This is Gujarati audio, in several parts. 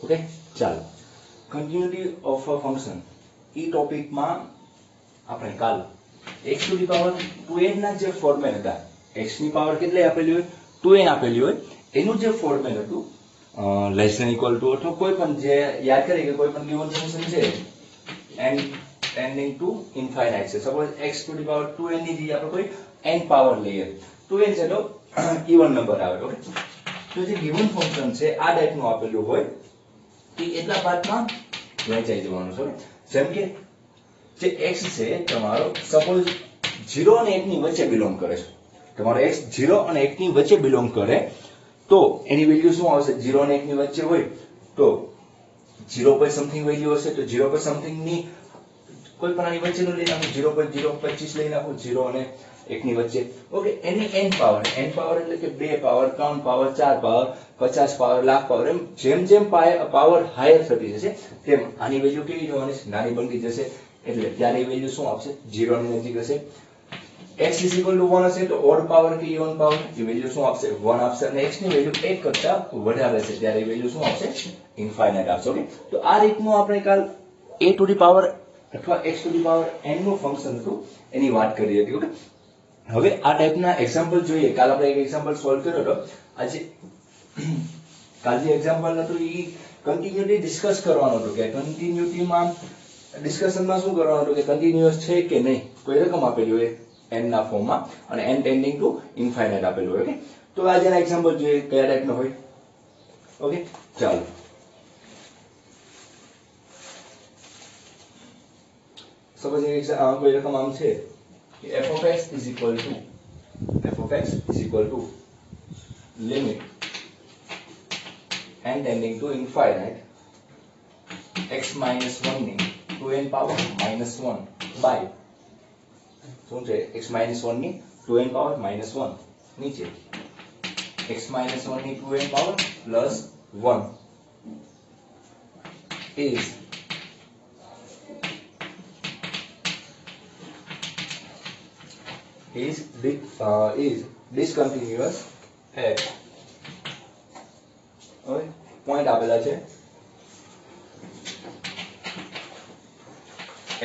ઓકે, ચાલો કન્ટિન્યુટી ઓફ અ ફંક્શન એ ટોપિકમાં આપણે કાલ x to the power 2n ના જે ફોર્મેટ હતા, x ની પાવર કેટલી આપેલી હોય 2n આપેલી હોય એનું જે ફોર્મેટ હતું લેસ ધેન ઇક્વલ ટુ અથવા કોઈ પણ જે યાદ કરીએ કે કોઈ પણ ગિવન ફંક્શન છે n ટેન્ડિંગ ટુ ઇન્ફાઇનાઇટ છે, suppose x to the power 2n ની જગ્યાએ આપણે કોઈ n પાવર લઈએ, 2n છે તો ઇવન નંબર આવે. ઓકે, તો જે ગિવન ફંક્શન છે આ ટાઈપનું આપેલું હોય કે એટલા પાર્ટમાં વહેંચાઈ જવાનું છે. જેમ કે જે x છે તમારો સપોઝ 0 અને 1 ની વચ્ચે બિલોંગ કરે છે, તમારો x 0 અને 1 ની વચ્ચે બિલોંગ કરે તો એની વેલ્યુ શું આવશે? 0 અને 1 ની વચ્ચે હોય તો 0 પર સમથિંગ વેલ્યુ હશે તો 0 પર સમથિંગ ની કોઈ પણ આની વચ્ચેનું લઈ નાખો, 0.025 લઈ નાખો 0 અને 1 ની વચ્ચે. ઓકે, એની n પાવર એટલે કે 2 power 3 power 4 power 50 power lakh power, એમ જેમ જેમ પાવર હાયર થતી જશે તેમ આની વેલ્યુ કેવી જવાની છે? નાની બનતી જશે. એટલે ત્યારે વેલ્યુ શું આવશે? 0 ની નજીક હશે. x is equal to 1 હશે તો ઓડ પાવર કે ઇવન પાવર એ વેલ્યુ શું આપશે? 1 આપશે. અને x ની વેલ્યુ 1 કરતા વધારે છે ત્યારે વેલ્યુ શું આવશે? ઇન્ફાઇનાઇટ આવશે. ઓકે, તો આ રીતનું આપણે કાલ a ટુ ધી પાવર અથવા x to the power n નું ફંક્શન હતું એની વાત કરી હતી. ઓકે, હવે આ ટાઈપના એક્ઝામ્પલ જોઈએ. કાલ આપણે એક એક્ઝામ્પલ સોલ્વ કર્યો હતો. આજે કાલ જે એક્ઝામ્પલ હતું એ કન્ટિન્યુટી ડિસ્કસ કરવાનું હતું કે કન્ટિન્યુટીમાં ડિસ્કશનમાં શું કરવાનું હતું કે કન્ટિન્યુઅસ છે કે નહીં, કોઈ રકમ આપેલી હોય n ના ફોર્મમાં અને n ટેન્ડિંગ ટુ ઇન્ફાઇનાઇટ આપેલું હોય. ઓકે, તો આજે આ એક્ઝામ્પલ જોઈએ કયા ટાઈપનો હોય. ઓકે, ચાલો સપોઝ કોઈ રકમ આમ છે કે f of x is equal to limit n tending to infinite x minus 1 ની 2n power minus 1 by શું છે? x minus 1 ની 2n power minus 1 નીચે x minus 1 ની 2n power plus 1 is discontinuous at point આપેલા છે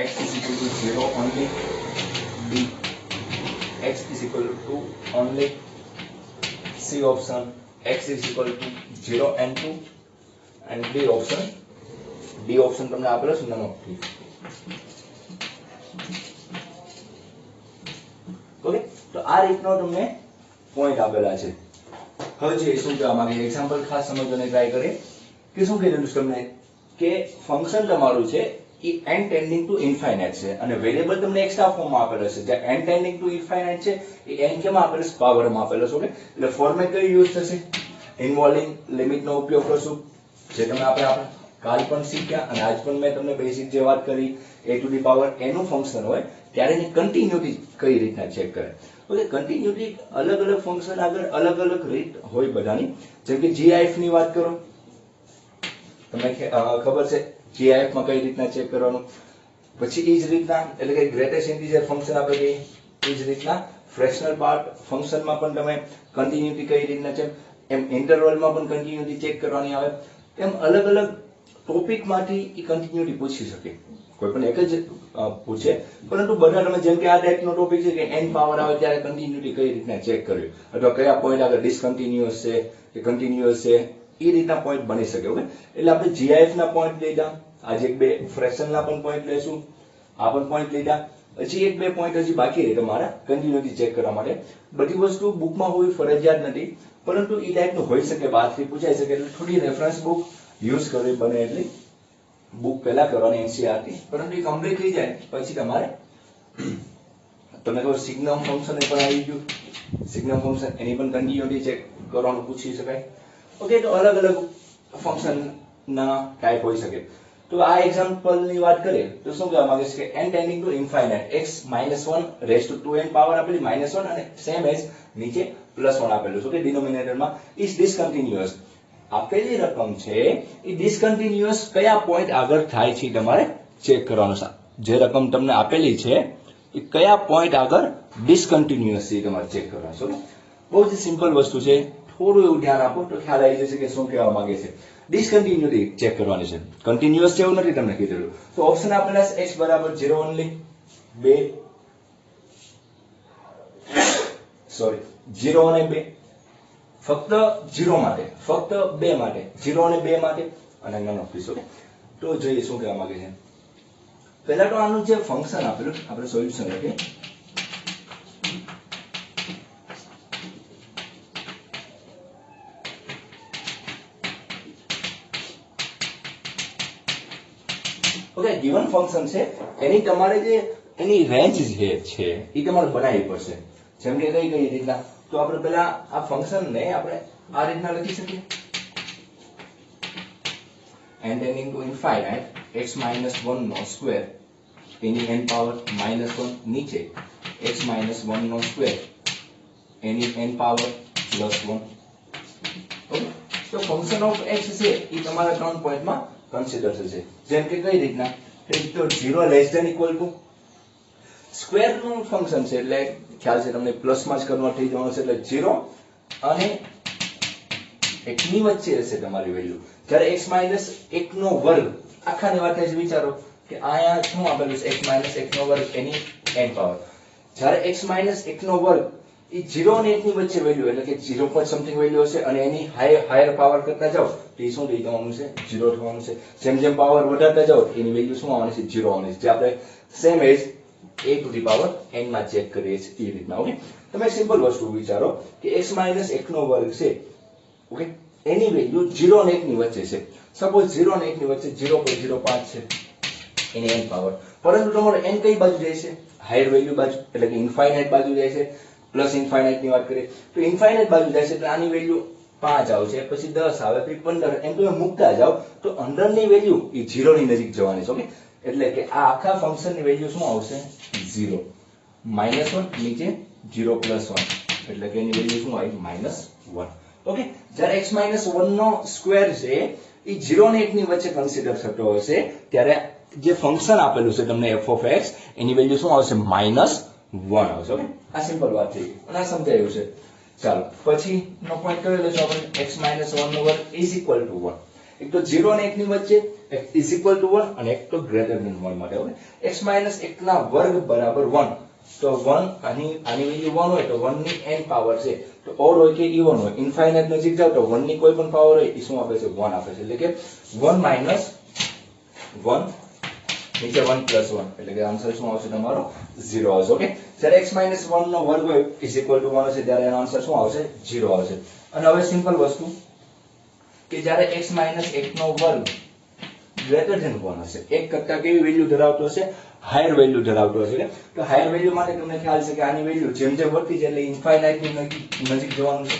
x is equal to 0 only, b x is equal to only, c option x is equal to 0 and 2 and d option તમને આપેલો છે none of these. ઓકે, તો આ રીતનો તમને પોઈન્ટ આપેલા છે. હવે જે શું કહેવા માંગે એક્ઝામ્પલ ખાસ સમજવાની ટ્રાય કરીએ કે શું કહેલું છે તમને કે ફંક્શન તમારું છે એ n ટેન્ડિંગ ટુ ઇન્ફાઇનાઇટ છે અને વેરિયેબલ તમને એક્સ્ટ્રા ફોર્મમાં આપેલો છે. જે n ટેન્ડિંગ ટુ ઇન્ફાઇનાઇટ છે એ n કેમાં આપેલો છે? પાવરમાં આપેલો છે. ઓકે, એટલે ફોર્મેટ કઈ યુઝ થશે? ઇન્વોલ્વિંગ લિમિટનો ઉપયોગ કરશું, જે તમે આપણે કાલ પણ શીખ્યા અને આજ પણ મેં તમને બેસિક જે વાત કરી a to the power n નું ફંક્શન હોય ત્યારે એની કન્ટિન્યુટી કઈ રીતના ચેક કરે. ઓકે, કન્ટિન્યુટી અલગ અલગ ફંક્શન આગળ અલગ અલગ રીત હોય બધાની. જેમ કે gif ની વાત કરો, તમને ખબર છે gif માં કઈ રીતના ચેક કરવાનું. પછી એ જ રીતના એટલે કે ગ્રેટેસ્ટ ઇન્ટિજર ફંક્શન આપણે કહીએ એ જ રીતના ફ્રેક્શનલ પાર્ટ ફંક્શનમાં પણ તમે કન્ટિન્યુટી કઈ રીતના ચેક, એમ ઇન્ટરવલમાં પણ કન્ટિન્યુટી ચેક કરવાની આવે. એમ અલગ અલગ ટોપિકમાંથી એ કન્ટિન્યુટી પૂછી શકે. કોઈ પણ એક જ પૂછે, પરંતુ બધા તમે જેમ કે આ ટાઈપનો ટોપિક છે કે n પાવર આવે ત્યારે કન્ટિન્યુટી કઈ રીતના ચેક કરવી અથવા કયા પોઈન્ટ આગળ ડિસકન્ટિન્યુઅસ છે કે કન્ટિન્યુઅસ છે એ રીતના પોઈન્ટ બની શકે. ઓકે, એટલે આપણે gif ના પોઈન્ટ લીધા, આજે એક બે ફ્રેક્શનના પણ પોઈન્ટ લેશું, આ પણ પોઈન્ટ લીધા. હજી એક બે પોઈન્ટ હજી બાકી રહે તમારા કન્ટિન્યુટી ચેક કરવા માટે. બધી વસ્તુ બુકમાં હોવી ફરજિયાત નથી, પરંતુ એ ટાઈપનું હોઈ શકે, બહારથી પૂછાઈ શકે. એટલે થોડી રેફરન્સ બુક યુઝ કરવી બને એટલી બુક પહેલા કરવાની NCERT, પરંતુ એ કમ્પ્લીટ થઈ જાય પછી તમારે તમને ખબર સિગ્નમ ફંક્શન પણ આવી ગયું. સિગ્નમ ફંક્શન એની પણ કન્ટિન્યુટી ચેક કરવાનું પૂછી શકાય. ઓકે, તો અલગ અલગ ફંક્શન ના ટાઈપ હોઈ શકે. તો આ એક્ઝામ્પલ ની વાત કરીએ તો શું કહેવા માંગે છે કે n tending to infinite x -1 raise to 2n power આપેલી -1 અને સેમ એઝ નીચે +1 આપેલું છે કે ડિનોમિનેટરમાં ઇઝ ડિસકન્ટિન્યુઅસ. આપેલી રકમ છે એ ડિસકન્ટિન્યુઅસ કયા પોઈન્ટ આગળ થાય છે તમારે ચેક કરવાનું છે. જે રકમ તમને આપેલી છે એ કયા પોઈન્ટ આગળ ડિસકન્ટિન્યુઅસ છે તમારે ચેક કરવાનું છે. બહુ જ સિમ્પલ વસ્તુ છે, થોડું એવું ધ્યાન આપો તો ખ્યાલ આવી જશે કે શું કહેવા માંગે છે. ડિસકન્ટિન્યુટી ચેક કરવાની છે, કન્ટિન્યુઅસ છે એવું નથી તમને કીધેલું. તો ઓપ્શન આપેલા છે x બરાબર 0 ઓનલી 2 સોરી 0 અને 2 ફક્ત 0 માટે, ફક્ત 2 માટે, 0 અને 2 માટે અને નન ઓફ ધીસ. ઓકે, તો જોઈએ શું કહેવા માંગે છે. પહેલા તો આનું જે ફંક્શન આપેલું આપણે સોલ્યુશન લખીએ. ઓકે, ગિવન ફંક્શન છે એની તમારે જે એની રેન્જ છે એ તમારે બનાવવી પડશે. જેમ કે કઈ રીતના, તો આપણે પહેલા આ ફંક્શન ને આપણે આ રીતના લખી શકીએ. n tending to infinite x minus 1 no square any n power -1 નીચે x minus 1 નો સ્ક્વેર એની n પાવર +1. ઓકે, તો ફંક્શન ઓફ x છે એ તમારા 3 પોઈન્ટમાં કન્સિડર થશે. જેમ કે કઈ રીતના, તો 0 less than equal to square નું ફંક્શન છે એટલે ખ્યાલ છે તમને પ્લસમાં જ કન્વર્ટ થઈ જવાનું છે, એટલે 0 અને 1 ની વચ્ચે હશે તમારી વેલ્યુ. જ્યારે x minus 1 નો વર્ગ આખાની વાત જ વિચારો કે આયા શું આપેલું છે, x minus 1 નો વર્ગ એની n પાવર. જ્યારે x minus 1 નો વર્ગ એ 0 અને 1 ની વચ્ચે વેલ્યુ એટલે કે 0 પોઈન્ટ સમથિંગ વેલ્યુ હશે અને એની હાયર પાવર કરતા જાઓ તો એ શું થઈ જવાનું છે, 0 થવાનું છે. જેમ જેમ પાવર વધારતા જાઓ એની વેલ્યુ શું આવવાની છે, 0 આવવાની છે. જે આપણે same as a to the power n માં ચેક કરીએ છીએ એ રીતના. ઓકે, તમે સિમ્પલ વસ્તુ વિચારો કે x minus 1 નો વર્ગ છે, ઓકે, એની વેલ્યુ 0 અને 1 ની વચ્ચે છે. સપોઝ 0 અને 1 ની વચ્ચે 0.05 છે એની n પાવર, પરંતુ તમારો n કઈ બાજુ જાય છે, હાયર વેલ્યુ બાજુ એટલે કે ઇન્ફાઇનાઇટ બાજુ જાય છે. પ્લસ ઇન્ફાઇનાઇટ ની વાત કરીએ તો ઇન્ફાઇનાઇટ બાજુ જાય છે એટલે આની વેલ્યુ 5 આવશે, પછી 10 આવે, પછી 15, એમ તમે મૂકતા જાઓ તો અંડરની વેલ્યુ એ 0 ની નજીક જવાની છે. ઓકે, એટલે કે આ આખા ફંક્શન ની વેલ્યુ શું આવશે, 0 -1 નીચે 0 +1 એટલે કે એની વેલ્યુ શું આવી, -1. ઓકે, જ્યારે x -1 નો સ્ક્વેર છે એ 0 અને 1 ની વચ્ચે કન્સિડર થતો હશે ત્યારે જે ફંક્શન આપેલું છે તમને f of x any value શું આવશે, -1 આવશે. ઓકે, આ સિમ્પલ વાત થઈ અને આ સમજાયું છે. ચાલો પછી નો પોઈન્ટ કયો લેશો આપણે, x -1 નો વર્ગ ઇઝ ઇક્વલ ટુ 1. એક તો 0 અને 1 ની વચ્ચે, એક ઇઝ ઇક્વલ ટુ 1 અને એક તો ગ્રેટર ધેન 1 માટે. ઓકે, x -1 ના વર્ગ બરાબર 1. તો 1 અહીં આની વેલ્યુ 1 હોય તો 1 ની n પાવર છે, તો ઓડ હોય કે ઇવન હોય, ઇન્ફાઇનાઇટ નજીક જાવ તો 1 ની કોઈ પણ પાવર હોય એ શું આપે છે, 1 આપે છે. એટલે કે 1 - 1 નીચે 1 + 1 એટલે કે આન્સર શું આવશે તમારો, 0 આવશે. ઓકે, જ્યારે x -1 નો વર્ગ હોય ઇઝ ઇક્વલ ટુ 1 હશે ત્યારે એનો આન્સર શું આવશે, 0 આવશે. અને હવે સિમ્પલ વસ્તુ કે જ્યારે x -1 નો વર્ગ ગ્રેટર ધેન 1 હશે, એક કરતા કેવી વેલ્યુ ધરાવતો હશે, હાયર વેલ્યુ ધરાવતો હશે. તો હાયર વેલ્યુ માટે તમને ખ્યાલ છે કે આની વેલ્યુ જેમ જેમ વધતી જાય એટલે ઇન્ફાઇનાઇટ ની નજીક જવાનું છે.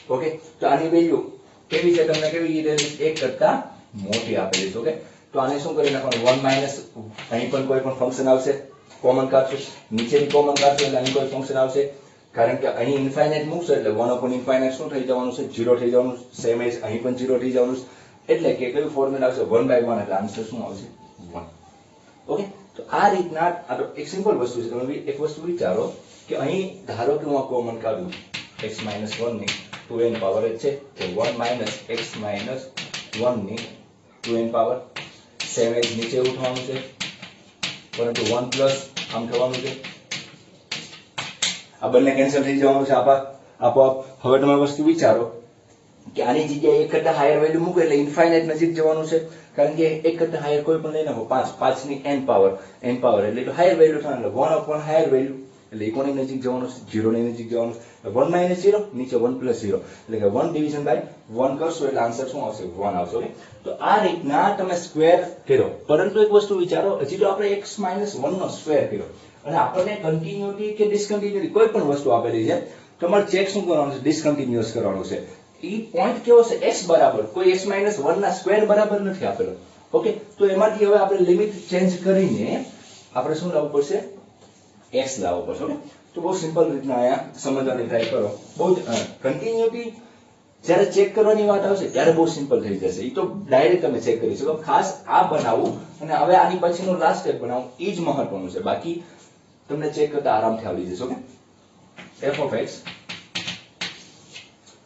ઓકે, તો આની વેલ્યુ કેવી છે, તમને કેવી કીધેલી, એક કરતા મોટી આપેલી છે. ઓકે, તો આને શું કરી નાખવાનું, 1 - અહીં પણ કોઈ પણ ફંક્શન આવશે, કોમન કાઢશું, નીચેની કોમન કાઢશું એટલે અહીં કોઈ ફંક્શન આવશે. કારણ કે અહીં ઇન્ફાઇનાઇટ મૂકશો એટલે 1/∞ શું થઈ જવાનું છે, 0 થઈ જવાનું. સેમ એજ અહીં પણ 0 થઈ જવાનું. એટલે કે કયું ફોર્મ્યુલા આવશે, 1/1 એટલે આન્સર શું આવશે, 1. ઓકે, તો આ રીતના આ તો એક સિમ્પલ વસ્તુ છે. તમે એક વસ્તુ વિચારો કે અહીં ધારો કે હું આ કોમન કાઢું x -1 ની 2n પાવર જ છે તો 1 - x - 1 ની 2n પાવર, સેમ એજ નીચે ઉઠવાનું છે પરંતુ 1 પ્લસ આમ થવાનું છે, આ બંને કેન્સલ થઈ જવાનું છે આપોઆપ. હવે તમે વસ્તુ વિચારો કે આની જગ્યાએ એક કરતા હાયર વેલ્યુ મૂકો એટલે ઇન્ફાઇનાઇટ નજીક જવાનું છે. કારણ કે એક કરતા હાયર કોઈ પણ લઈ નાખો, 5 ની n પાવર એટલે તો હાયર વેલ્યુ થવાનું એટલે 1 હાયર વેલ્યુ એટલે એ કોની નજીક જવાનું છે, 0 ની નજીક જવાનું છે. 1 - 0 નીચે 1 + 0 એટલે કે 1 ડિવિઝન બાય 1 કરશો એટલે આન્સર શું આવશે, 1 આવશે. ઓકે, તો આ રીતના તમે સ્ક્વેર કર્યો. પરંતુ એક વસ્તુ વિચારો, હજી તો આપણે x -1 નો સ્ક્વેર કર્યો અને આપણને કન્ટિન્યુટી કે ડિસકન્ટિન્યુટી કોઈ પણ વસ્તુ આપેલી છે, તમારે ચેક શું કરવાનું છે, ડિસકન્ટિન્યુઅસ કરવાનું છે. ઈ પોઈન્ટ કેવો છે, x બરાબર કોઈ x -1 ના સ્ક્વેર બરાબર નથી આપેલો. ઓકે, તો એમાંથી હવે આપણે લિમિટ ચેન્જ કરીને આપણે શું લાવવું પડશે, x લાવવો પડશે. ઓકે, તો બહુ સિમ્પલ રીતના અહીંયા સમજવાની ટ્રાય કરો. બહુ કન્ટિન્યુટી જ્યારે ચેક કરવાની વાત આવશે ત્યારે બહુ સિમ્પલ થઈ જશે. એ તો ડાયરેક્ટ તમે ચેક કરી શકો. ખાસ આ બનાવવું અને હવે આની પછીનો લાસ્ટ સ્ટેપ બનાવવું એ જ મહત્વનું છે. બાકી તમને ચેક કરતા આરામથી આવડી જશે. Okay, f of x.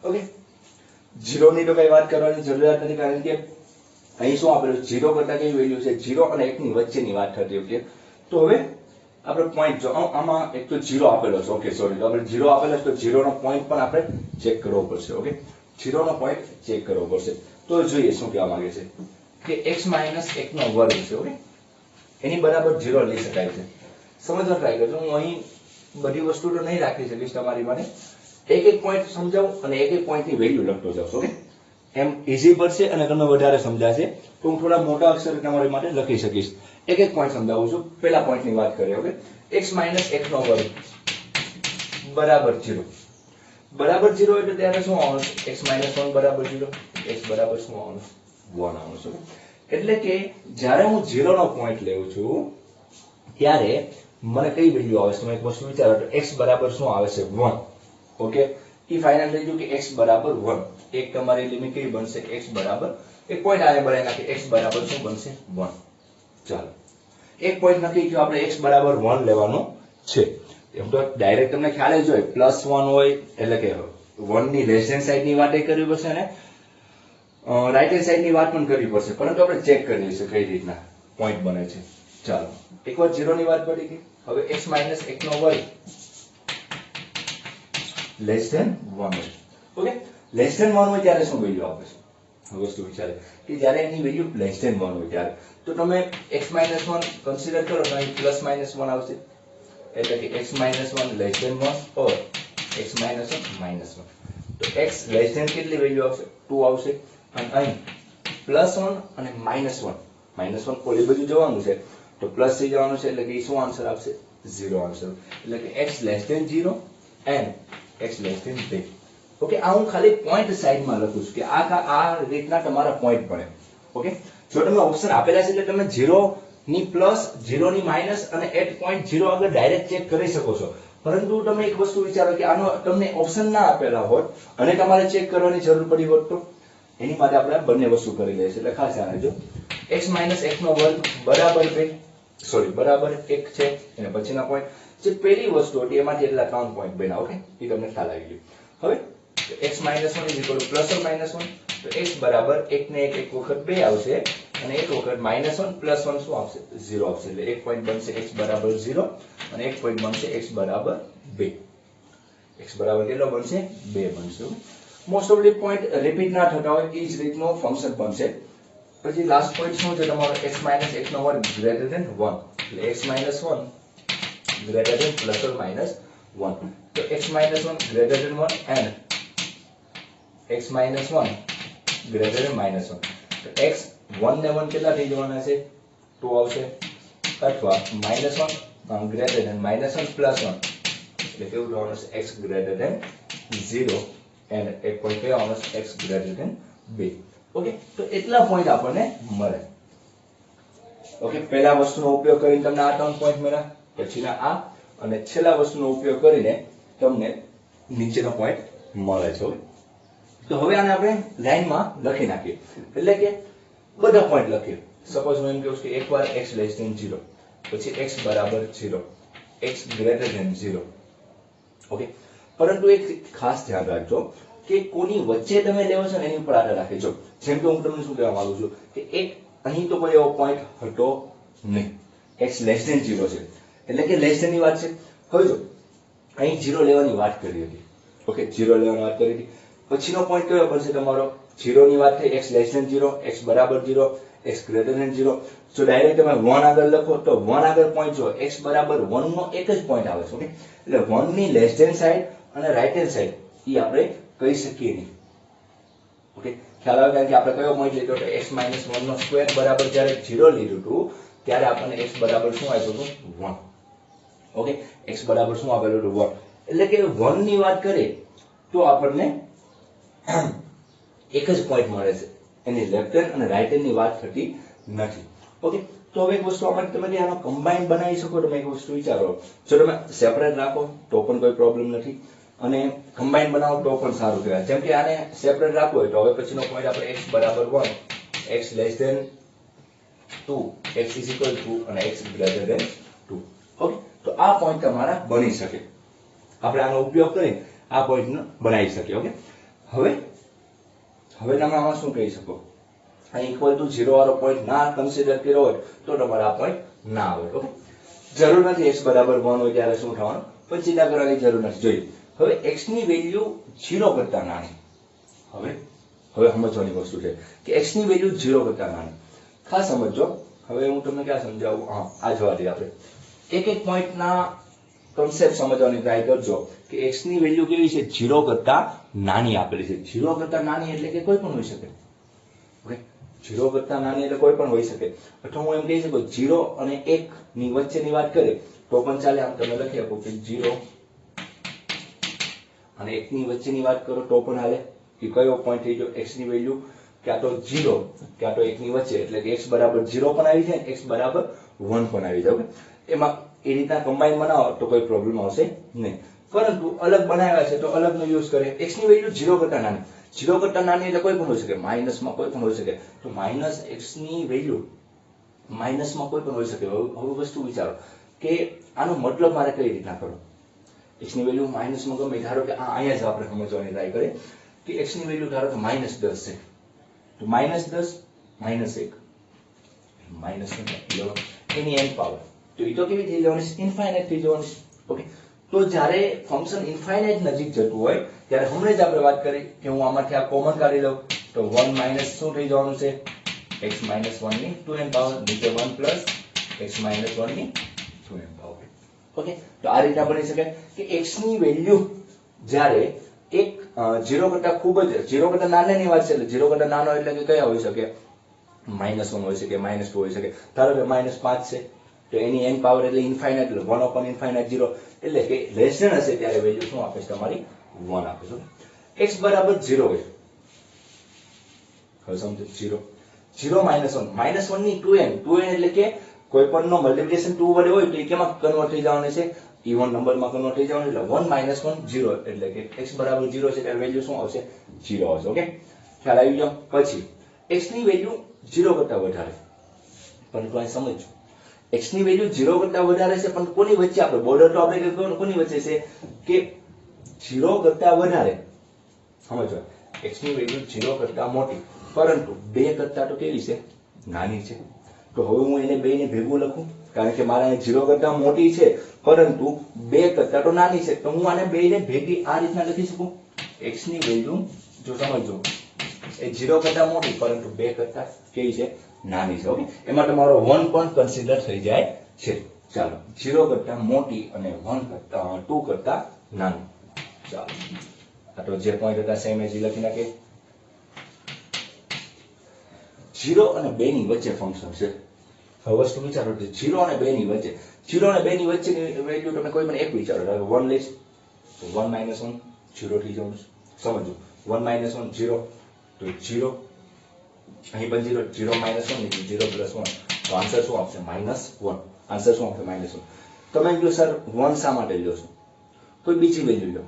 Okay, 0 ની તો કઈ વાત કરવાની જરૂરિયાત નથી, કારણ કે અહીં શું આપેલું 0 કરતા કઈ વેલ્યુ છે, 0 અને 1 ની વચ્ચેની વાત થતી હોય. તો હવે આપણે પોઈન્ટ જો આમાં એક તો 0 આપેલો છે. ઓકે, સોરી, તો આપણે 0 આપેલો છે તો 0 નો પોઈન્ટ પણ આપણે ચેક કરવો પડશે. ઓકે, 0 નો પોઈન્ટ ચેક કરવો પડશે. તો જોઈએ શું કહેવા માંગે છે કે x - 1 નો વર્ગ છે. ઓકે, એની બરાબર 0 લઈ શકાય છે. સમજવા ટ્રાય કરજો. હું અહીં બધી વસ્તુ તો નહીં રાખી શકીશ તમારી માટે, એક એક પોઈન્ટ સમજાવું અને એક એક પોઈન્ટ ની વેલ્યુ લખતો જાઉં. ઓકે, એમ ઈઝી પડશે અને તમને વધારે સમજાશે. તો હું થોડા મોટા અક્ષર તમારી માટે લખી શકીશ. એક એક પોઈન્ટ સમજાવું છું. પહેલા પોઈન્ટ ની વાત કરીએ. ઓકે, x - 1 નો વર્ગ બરાબર 0. બરાબર 0 એટલે ત્યારે શું આવવાનું છે? x - 1 બરાબર 0. x બરાબર શું આવવાનું? 1 આવવાનું છે. એટલે કે જ્યારે હું 0 નો પોઈન્ટ લેઉં છું ત્યારે મને કઈ વેલ્યુ આવે છે? તમે એક વસ્તુ વિચારો તો x બરાબર શું આવે છે? 1. ઓકે, ઈ ફાઇનલ થઈ ગયું કે x બરાબર 1. એક તમારી લિમિટ કેવી બનશે? x બરાબર એક પોઈન્ટ આને બનાવી નાખી, x બરાબર શું બનશે? 1. ચાલો, એક પોઈન્ટ નક્કી થયો, આપણે x બરાબર 1 લેવાનો છે. એમ તો ડાયરેક્ટ તમને ખ્યાલ જ હોય, +1 હોય એટલે કે 1 ની લેસ ધેન સાઈડ ની વાત કરવી પડશે અને રાઈટ હેન્ડ સાઈડ ની વાત પણ કરવી પડશે, પરંતુ આપણે ચેક કરી લઈશું કઈ રીતના પોઈન્ટ બને છે. ચાલો, એકવાર 0 ની વાત પડી ગઈ. હવે x - 1 નો વર્ગ લેસ ધેન 1 હોય. ઓકે, લેસ ધેન 1 હોય ત્યારે શું વેલ્યુ આપે છે? હવે વસ્તુ વિચારે કે જ્યારે એની વેલ્યુ લેસ ધેન 1 હોય ત્યારે તો તમે x - 1 કન્સિડર કરો તો અહીં +-1 આવશે. એટલે કે x - 1 લેસ ધેન 1 ઓર x - 1 -1. તો x લેસ ધેન કેટલી વેલ્યુ આવશે? 2 આવશે. અને અહીં +1 અને -1, -1 ઓલી બાજુ જવાનું છે તો પ્લસ થઈ જવાનું છે, એટલે કે શું આન્સર આવશે? 0 આન્સર. એટલે કે x less than 0 and x less than 2. Okay, આ હું ખાલી પોઈન્ટ સાઈડમાં લખું છું કે આ રીતના તમારા પોઈન્ટ બને. ઓકે, જો તમે ઓપ્શન આપેલા છે એટલે તમે 0 ની પ્લસ, 0 ની માઈનસ અને એટ પોઈન્ટ 0 આગળ ડાયરેક્ટ ચેક કરી શકો છો. પરંતુ તમે એક વસ્તુ વિચારો કે આનો તમને ઓપ્શન ના આપેલા હોત અને તમારે ચેક કરવાની જરૂર પડી હોત તો એની માટે આપણે બંને વસ્તુ કરી લઈએ છીએ. એટલે ખાસ ધ્યાન રાખજો, x - 1 નો વર્ગ બરાબર 2, સોરી બરાબર 1 છે. અને પછીના પોઈન્ટ જે પહેલી વસ્તુ હતી એમાંથી એટલા 3 પોઈન્ટ બન્યા. ઓકે, એ તમને ખ્યાલ આવી ગયો. હવે x - 1 +or -1, તો x બરાબર 1 ને 1 વખત 2 આવશે અને એક વખત -1 +1 શું આવશે? 0 આવશે. એટલે એક પોઈન્ટ બનશે x બરાબર 0 અને એક પોઈન્ટ બનશે x બરાબર 2. x બરાબર કેટલો બનશે? 2 બનશે. Most of the point repeat ના થતા હોય એ જ રીતનો ફંક્શન બનશે. પછી લાસ્ટ પોઈન્ટ શું છે તમારો? x - 1 નો વર્ગ ગ્રેટર ધેન 1. એટલે x - 1 ગ્રેટર ધેન +or -1. તો x - 1 greater than 1 and x - 1 greater than -1. તો x 1 ને 1 કેટલા થઈ જવાના છે? 2 આવશે. અથવા -1 ગ્રેટર ધેન -1 +1 એટલે કેવું થવાનું છે? x ગ્રેટર ધેન 0 એન્ડ એક પોઈન્ટ કયો આવવાનો છે? x greater than 2. ઓકે, તો એટલા પોઈન્ટ આપણને મળે. ઓકે, પહેલા વસ્તુનો ઉપયોગ કરીને તમને આ 3 પોઈન્ટ મળ્યા, પછીના આ અને છેલ્લા વસ્તુનો ઉપયોગ કરીને તમને નીચેનો પોઈન્ટ મળે છે. તો હવે આને આપણે લાઈનમાં લખી નાખીએ. એટલે કે બધા પોઈન્ટ લખીએ. સપોઝ હું એમ કહું કે એકવાર x લેસ ધેન 0, પછી x બરાબર 0, x ગ્રેટર ધેન 0. ઓકે, પરંતુ એક ખાસ ધ્યાન રાખજો કે કોની વચ્ચે તમે લેવો છો ને એની ઉપર આધાર રાખે. જો જેમ કે હું તમને શું કહેવા માંગુ છું કે એક અહીં તો કોઈ એવો પોઈન્ટ હતો નહીં, x લેસ ધેન 0 છે એટલે કે લેસ ધેન ની વાત છે. હવે જો અહીં 0 લેવાની વાત કરી હતી. ઓકે, 0 લેવાની વાત કરી હતી. પછીનો પોઈન્ટ કયો બનશે તમારો? 0 ની વાત થઈ, x લેસ ધેન 0, x બરાબર 0, x ગ્રેટર ધેન 0. જો ડાયરેક્ટ તમે 1 આગળ લખો તો 1 આગળ પોઈન્ટ જો x બરાબર 1 નો એક જ પોઈન્ટ આવે છે. ઓકે, એટલે 1 ની લેસ ધેન સાઈડ અને રાઈટ હેન્ડ સાઈડ ઈ આપણે કહી શકીએ નહીં. ઓકે, ખ્યાલ આવે? કારણ કે આપણે કયો પોઈન્ટ લીધો તો x - 1 નો સ્ક્વેર બરાબર જ્યારે 0 લીધું હતું ત્યારે આપણને x બરાબર શું આપ્યું હતું? 1. ઓકે, x બરાબર શું આપેલું હતું? 1. એટલે કે 1 ની વાત કરીએ તો આપણને એક જ પોઈન્ટ મળે છે, એની લેફ્ટ હેન્ડ અને રાઈટ હેન્ડ ની વાત થતી નથી. ઓકે, તો હવે એક વસ્તુ આપણે તમે આનો કમ્બાઈન બનાવી શકો. તમે એક વસ્તુ વિચારો, જો તમે સેપરેટ રાખો તો પણ કોઈ પ્રોબ્લેમ નથી અને કમ્બાઈન બનાવો તો પણ સારું કહેવાય. જેમ કે આને સેપરેટ રાખવું હોય તો હવે પછીનો પોઈન્ટ આપણે x બરાબર 1, x less than 2, x is equal to અને x ગ્રેટર ધેન 2. ઓકે, તો તો આ પોઈન્ટ તમારા બની શકે. આપણે આનો ઉપયોગ કરી આ પોઈન્ટ બનાવી શકીએ. ઓકે, હવે તમે આમાં શું કહી શકો, અહીં ઇક્વલ ટુ 0 વાળો પોઈન્ટ ના કન્સિડર કર્યો હોય તો તમારે આ પોઈન્ટ ના આવે. ઓકે, જરૂર નથી x બરાબર 1 હોય ત્યારે શું થવાનું, પણ ચિંતા કરવાની જરૂર નથી. જોઈએ હવે x ની વેલ્યુ 0 કરતા નાની. હવે સમજવાની વસ્તુ છે કે x ની વેલ્યુ 0 કરતા નાની. ખાસ સમજો. હવે હું તમને ક્યાં સમજાવું, હા આ જવા દઈએ. આપણે એક પોઈન્ટના કન્સેપ્ટ સમજવાની ટ્રાય કરજો કે x ની વેલ્યુ કેવી છે, 0 કરતા નાની આપેલી છે. 0 કરતા નાની એટલે કે કોઈ પણ હોઈ શકે. ઓકે, 0 કરતા નાની એટલે કોઈ પણ હોઈ શકે. અથવા હું એમ કહી શકું 0 અને 1 ની વચ્ચેની વાત કરીએ તો પણ ચાલે. આમ તમે લખી આપો કે 0 અને 1 ની વચ્ચેની વાત કરો તો પણ હાલે. કે કયો પોઈન્ટ થઈ ગયો, x ની વેલ્યુ ક્યાં તો 0 ક્યાં તો 1 ની વચ્ચે, એટલે કે x બરાબર 0 પણ આવી જાય, x બરાબર 1 પણ આવી જાય. ઓકે, એમાં એ રીતના કમ્બાઈન બનાવો તો કોઈ પ્રોબ્લેમ આવશે નહીં. પરંતુ અલગ બનાવ્યા છે તો અલગનો યુઝ કરે. x ની વેલ્યુ 0 કરતા નાની. 0 કરતા નાની એટલે કોઈ પણ હોઈ શકે, માઇનસમાં કોઈ પણ હોઈ શકે. તો માઇનસ x ની વેલ્યુ માઇનસમાં કોઈ પણ હોઈ શકે. હવે વસ્તુ વિચારો કે આનો મતલબ મારે કઈ રીતના કરો. x ની વેલ્યુ માઇનસમાં ગમે, ધારો કે અહીંયા જ આપણે સમજવાની ટ્રાય કરીએ કે x ની વેલ્યુ ધારો કે -10 છે, તો -10 -1 -11 એની n પાવર, તો એ તો કેવી થઈ જવાની છે, ઇન્ફાઇનાઇટ થઈ જવાની છે. ઓકે, તો જ્યારે ફંક્શન ઇન્ફાઇનાઇટ નજીક જતું હોય ત્યારે હમણાં જ આપણે વાત કરી કે હું આમાંથી આ કોમન કાઢી લઉં તો 1 માઇનસ શું થઈ જવાનું છે, x - 1 ની 2n પાવર, નીચે 1 પ્લસ x - 1 ની 2n પાવર. ઓકે, તો આ રીતે બની શકે કે x ની વેલ્યુ જ્યારે 0 કરતા ખૂબ જ 0 કરતા નાનાની વાત છે, એટલે 0 કરતા નાનો એટલે કે કયા હોઈ શકે, -1 હોઈ શકે, -2 હોઈ શકે. ધારો કે -5 છે તો એની n પાવર એટલે ઇન્ફાઇનાઇટ, એટલે 1 upon infinite 0, એટલે કે લેસ ધેન હશે ત્યારે વેલ્યુ શું આપે છે, તમારી 1 આપે છે. x બરાબર 0 હોય, હવે સમજો 0 -1 ની 2n એટલે કે કોઈ પણ નો મલ્ટીપ્લિકેશન 2 વડે હોય તો એ કેમાં કન્વર્ટ થઈ જવાનું છે, ઇવન નંબરમાં કન્વર્ટ થઈ જવાનું. એટલે 1 - 1 0, એટલે કે x બરાબર 0 છે ત્યારે વેલ્યુ શું આવશે, 0 આવશે. ઓકે, ખ્યાલ આવી ગયો. પછી x ની વેલ્યુ 0 કરતા વધારે, પણ કોઈ સમજો x ની વેલ્યુ 0 કરતા વધારે છે, પણ કોની વચ્ચે, આપણે બોર્ડર તો આપણે કોની વચ્ચે છે કે 0 કરતા વધારે. સમજો x ની વેલ્યુ 0 કરતા મોટી, પરંતુ 2 કરતા તો કેવી છે, નાની છે. તો હવે હું એને બેને ભેગું લખું, કારણ કે મારા 0 કરતા મોટી છે પરંતુ 2 કરતા તો નાની છે, તો હું આને બેને ભેગી આ રીતના લખી શકું. x ની વેલ્યુ જો સમજો એ 0 કરતા મોટી પરંતુ 2 કરતા કેવી છે, નાની છે. ઓકે, એમાં તમારો 1 પણ કન્સિડર થઈ જાય છે. ચાલો, 0 કરતા મોટી અને 2 કરતા નાની. ચાલો, આ તો જે પોઈન્ટ હતા સેમ એજ લખી નાખીએ. 0 અને 2 ની વચ્ચે ફંક્શન છે. હવે વસ્તુ વિચારો, 0 અને 2 ની વચ્ચે, 0 અને 2 ની વચ્ચેની વેલ્યુ તમે કોઈ પણ એક વિચારો. 1 લઈશ તો 1 - 1 0 થઈ જવાનું છે. સમજો 1 - 1 0, તો 0 અહીં પણ 0, 0 - 1 એટલે 0 + 1, તો આન્સર શું આવશે, -1. આન્સર શું આવશે, -1. તમે કહો સર 1 શા માટે લ્યો છો, કોઈ બીજી વેલ્યુ લો,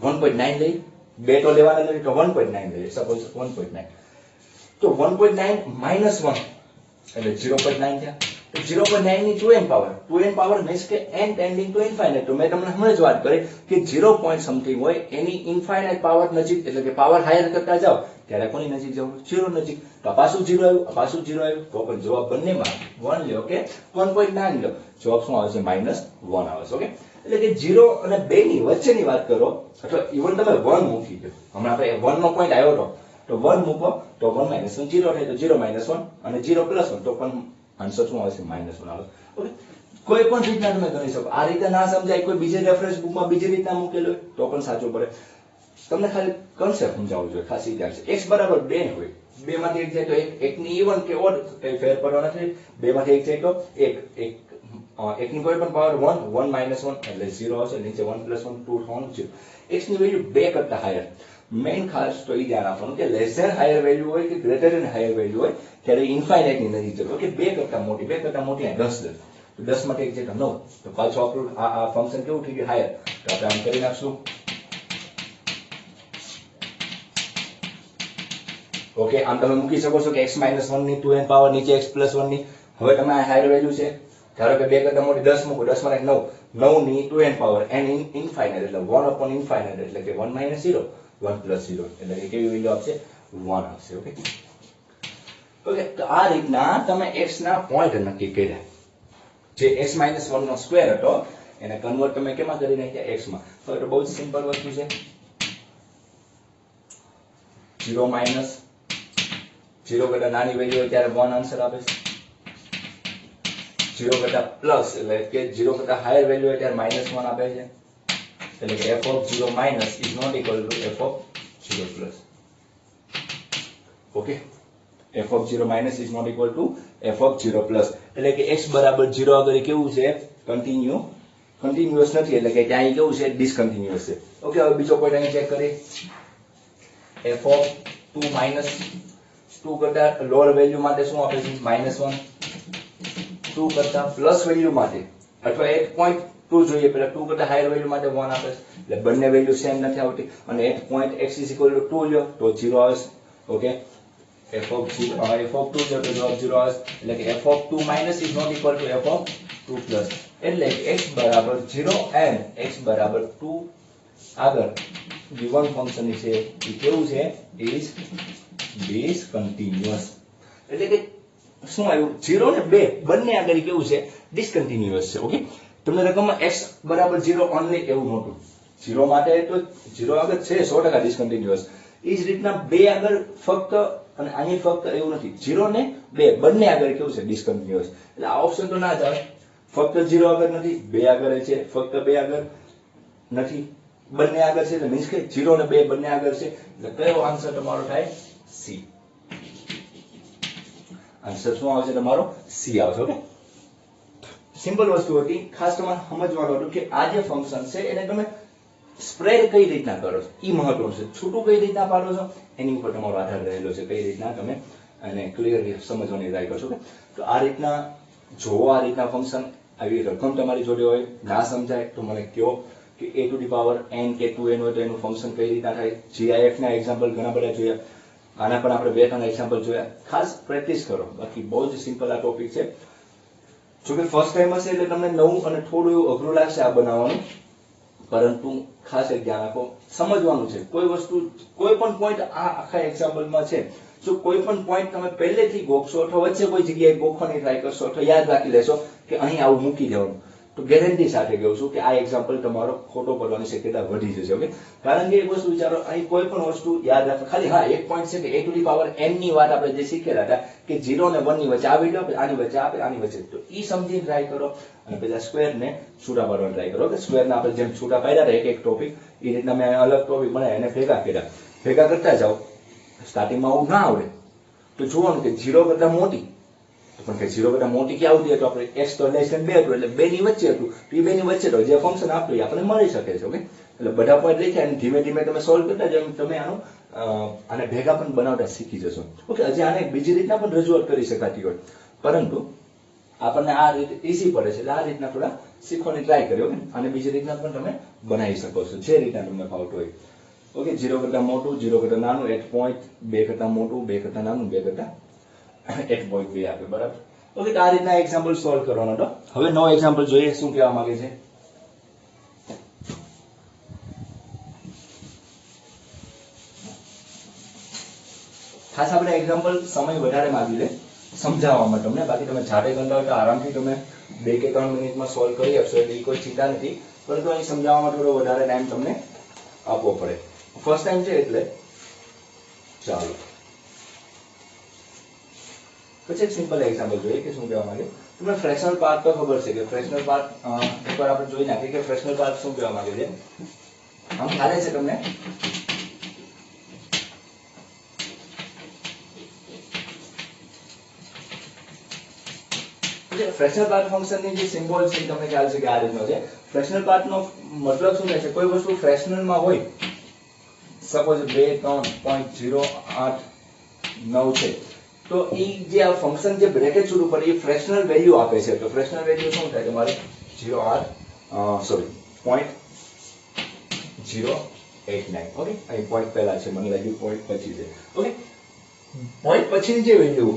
1.9 લઈ, 2 તો લેવાના નથી તો 1.9 લઈએ, સપોઝ 1.9, તો 1.9 - 1 એટલે 0.9 થયા. તો 0.9 ની 2n પાવર મીન્સ કે n ટેન્ડિંગ ટુ ઇન્ફાઇનાઇટ. તો મેં તમને હમણાં જ વાત કરી કે 0 પોઈન્ટ સમથિંગ હોય એની ઇન્ફાઇનાઇટ પાવર નજીક, એટલે કે પાવર હાયર કરતા જાવ ત્યારે કોની નજીક જવું, 0 નજીક. તો આ પાછું 0 આવ્યું, આ પાછું 0 આવ્યું, તો પણ જવાબ બંનેમાં 1 લ્યો કે 1.9 લ્યો, જવાબ શું આવશે, -1 આવશે. ઓકે, એટલે કે 0 અને 2 ની વચ્ચેની વાત કરો, અથવા ઇવન તમે 1 મૂકી દો, હમણાં આપણે 1 નો પોઈન્ટ આવ્યો તો 1 મૂકો તો 1 - 1 0 થાય, તો 0 - 1 અને 0 + 1, તો પણ આન્સર શું આવશે, -1 આવશે. ઓકે, કોઈ પણ રીતના તમે ગણી શકો. આ રીતે ના સમજાય, કોઈ બીજે રેફરન્સ બુકમાં બીજી રીતના મૂકેલું હોય તો પણ સાચું પડે. તમને ખાલી કન્સેપ્ટ સમજાવવું જોઈએ, ખાસ એ ધ્યાન છે. x બરાબર 2 હોય, 2 માંથી 1 જાય તો 1 ની ઇવન કે ઓડ કઈ ફેર પડવા નથી. 2 માંથી 1 જાય તો 1 ની કોઈ પણ પાવર 1, 1 - 1 એટલે 0 આવશે, નીચે 1 + 1 2 થવાનું છે. x ની વેલ્યુ 2 કરતા હાયર. મેઇન ખાસ તો એ ધ્યાન આપવાનું કે લેસ ધેન હાયર વેલ્યુ હોય કે ગ્રેટર ધેન હાયર વેલ્યુ હોય ત્યારે ઇન્ફાઇનાઇટ ની નજીક જતો, કે 2 કરતા મોટી, 2 કરતા મોટી 10 તો 10 માંથી 1 જાય તો 9, તો પાછું આપણું આ ફંક્શન કેવું થઈ ગયું, હાયર. તો આપણે આમ કરી નાખશું. ઓકે, આમ તમે મૂકી શકો છો કે x - 1 ની 2n પાવર નીચે x + 1 ની. હવે તમે આ હાયર વેલ્યુ છે ધારો કે 2 કરતા મોટી 10 મૂકો, 10 માં 9, 9 ની 2n પાવર n ઇન્ફાઇનાઇટ એટલે 1 upon ઇન્ફાઇનાઇટ એટલે કે 1 minus 0, 1 plus 0 એટલે કે કેવી વેલ્યુ આપશે? 1 આપશે. ઓકે ઓકે, તો આ રીતના તમે x ના પોઈન્ટ નક્કી કર્યા. જે x minus 1 નો સ્ક્વેર હતો એને કન્વર્ટ તમે કેમાં કરી નાખ્યા? x માં. હવે તો બહુ જ સિમ્પલ વસ્તુ છે. 0 minus 0 કરતા નાની વેલ્યુ હોય ત્યારે 1 આન્સર આપે છે. 0 કરતા પ્લસ એટલે કે 0 કરતા હાયર વેલ્યુ હોય ત્યારે -1 આપે છે. એટલે કે f of 0 minus is not equal to f of 0 plus. Okay, f of 0 minus is not equal to f of 0 plus. એટલે કે x બરાબર 0 આગળ કેવું છે? કન્ટિન્યુઅસ નથી, એટલે કે ત્યાં કેવું છે? ડિસકન્ટિન્યુઅસ છે. ઓકે, હવે બીજો પોઈન્ટ અહીં ચેક કરીએ. f of 2 minus 2 કરતા લોઅર વેલ્યુ માટે શું આપે છે? -1. 2 કરતા પ્લસ વેલ્યુ માટે અથવા 8.2 જોઈએ, પેલા 2 કરતા હાયર વેલ્યુ માટે 1 આપે છે. એટલે બંને વેલ્યુ સેમ નથી આવતી અને 8.x is equal to 2 લ્યો તો 0 આવશે. ઓકે, f of 2 લ્યો તો જવાબ 0 આવશે. એટલે કે f of 2 minus is not equal to f of 2 plus. એટલે x બરાબર 0 and x બરાબર 2 આગળ given ફંક્શન છે એ કેવું છે? is discontinuous. એટલે કે શું આવ્યું? 0 ને 2 બંને આગળ કેવું છે? ડિસકન્ટિન્યુઅસ છે. ઓકે, તમને રકમમાં x બરાબર 0 ઓનલી એવું મોટું 0 માટે તો 0 આગળ છે 100% ડિસકન્ટિન્યુઅસ. એ જ રીતના 2 આગળ ફક્ત અને અહીં ફક્ત એવું નથી. 0 ને 2 બંને આગળ કેવું છે? ડિસકન્ટિન્યુઅસ. એટલે આ ઓપ્શન તો ના જ આવે. ફક્ત 0 આગળ નથી, 2 આગળ છે, ફક્ત 2 આગળ નથી, બંને આગળ છે. એટલે મીન્સ કે 0 ને 2 બંને આગળ છે. એટલે કયો આન્સર તમારો થાય? C. આન્સર શું આવશે તમારો? C આવશે. ઓકે, સિમ્પલ વસ્તુ હતી. ખાસ તમારે સમજવાનું હતું કે આ જે ફંક્શન છે એને તમે સ્પ્રેડ કઈ રીતના કરો છો એ મહત્વનું છે. છૂટું કઈ રીતના પાડો છો એની ઉપર તમારો આધાર રહેલો છે. કઈ રીતના તમે એને ક્લિયરલી સમજવાની ટ્રાય કરશો. તો આ રીતના જોવો, આ રીતના ફંક્શન આવી રકમ તમારી જોડે હોય, ના સમજાય તો મને કહો કે a to the power n કે 2n હોય તો એનું ફંક્શન કઈ રીતના થાય. gif ના એક્ઝામ્પલ ઘણા બધા જોયા, આના પણ આપણે 2-3 એક્ઝામ્પલ જોયા. ખાસ પ્રેક્ટિસ કરો. બાકી બહુ જ સિમ્પલ આ ટોપિક છે. જો કે ફર્સ્ટ ટાઈમ હશે એટલે તમને નવું અને થોડું એવું અઘરું લાગશે આ બનાવવાનું, પરંતુ ખાસ એક ધ્યાન રાખો, સમજવાનું છે. કોઈ વસ્તુ કોઈ પણ પોઈન્ટ આ આખા એક્ઝામ્પલમાં છે, જો કોઈ પણ પોઈન્ટ તમે પહેલેથી ગોખશો અથવા વચ્ચે કોઈ જગ્યાએ ગોખવાની ટ્રાય કરશો અથવા યાદ રાખી લેશો કે અહીં આવું મૂકી દેવાનું, તો ગેરંટી સાથે કહું છું કે આ એક્ઝામ્પલ તમારો ખોટો પડવાની શક્યતા વધી જશે. ઓકે, કારણ કે એક વસ્તુ વિચારો, અહીં કોઈ પણ વસ્તુ યાદ રાખો. ખાલી હા એક પોઈન્ટ છે કે a to the power n ની વાત આપણે જે શીખેલા હતા કે 0 ને 1 ની વચ્ચે આ વેલ્યુ આપે, આની વચ્ચે આપે, આની વચ્ચે, તો ઈ સમજીને ટ્રાય કરો અને પેલા સ્ક્વેર ને છૂટા પાડવાની ટ્રાય કરો. કે સ્ક્વેર ને આપણે જેમ છૂટા પાડ્યા હતા એક ટોપિક, એ રીતના મેં અલગ ટોપિક બનાવ્યા એને ભેગા કર્યા. ભેગા કરતા જાઓ. સ્ટાર્ટિંગમાં આવું ના આવડે તો જોવાનું કે 0 કરતા મોટી, પણ કે 0 કરતા મોટી ક્યાં આવતી તો આપણે x તો લેસ ધેન 2 હતું એટલે 2 ની વચ્ચે હતું, તો એ 2 ની વચ્ચે તો જે ફંક્શન આપ્યું એ આપણને મળી શકે છે. ઓકે, એટલે બધા પોઈન્ટ લખ્યા અને ધીમે ધીમે તમે સોલ્વ કરતા જાવ, તમે આનું આને ભેગા પણ બનાવતા શીખી જશો. ઓકે, હજી આને બીજી રીતના પણ રજૂઆત કરી શકાતી હોય, પરંતુ આપણને આ રીતે ઈઝી પડે છે એટલે આ રીતના થોડા શીખવાની ટ્રાય કર્યો. ઓકે, અને બીજી રીતના પણ તમે બનાવી શકો છો જે રીતના તમને ફાવતું હોય. ઓકે, 0 કરતા મોટું, 0 કરતા નાનું, 8.2 કરતા મોટું, 2 કરતા નાનું, 2 કરતા 8.2 આપે. બરાબર. ઓકે, તો આ રીતના એક્ઝામ્પલ સોલ્વ કરવાનો હતો. હવે નવો એક્ઝામ્પલ જોઈએ શું કહેવા માંગે છે. ખાસ આપણે એક્ઝામ્પલ સમય વધારે માંગી લે સમજાવવામાં તમને, બાકી તમે જાતે કરતા હોય તો આરામથી તમે 2 કે 3 મિનિટમાં સોલ્વ કરી આપશો એટલે કોઈ ચિંતા નથી, પરંતુ અહીં સમજાવવામાં થોડો વધારે ટાઈમ તમને આપવો પડે. ફર્સ્ટ ટાઈમ છે એટલે ચાલો પછી એક સિમ્પલ એક્ઝામ્પલ જોઈએ કે શું કહેવા માંગે. તમને ફ્રેક્શનલ પાર્ટ તો ખબર છે કે ફ્રેક્શનલ પાર્ટ એકવાર આપણે જોઈ નાખીએ કે ફ્રેક્શનલ પાર્ટ શું કહેવા માંગે છે. આમ ખ્યાલ છે તમને? ફ્રેક્શનલ પાર્ટ ફંક્શનની જે સિમ્બોલ છે તમને ખ્યાલ છે કે આ રીતનો છે. ફ્રેક્શનલ પાર્ટનો મતલબ શું છે? કોઈ વસ્તુ ફ્રેક્શનલમાં હોય, સપોઝ 2, 3.089 છે, તો એ જે આ ફંક્શન જે બ્રેકેટ છૂટું પડે એ ફ્રેક્શનલ વેલ્યુ આપે છે. તો ફ્રેક્શનલ વેલ્યુ શું થાય તમારે? 0.089. ઓકે, અહીં પોઈન્ટ પહેલા છે, મને લાગ્યું પોઈન્ટ પછી છે. ઓકે, પોઈન્ટ પછીની જે વેલ્યુ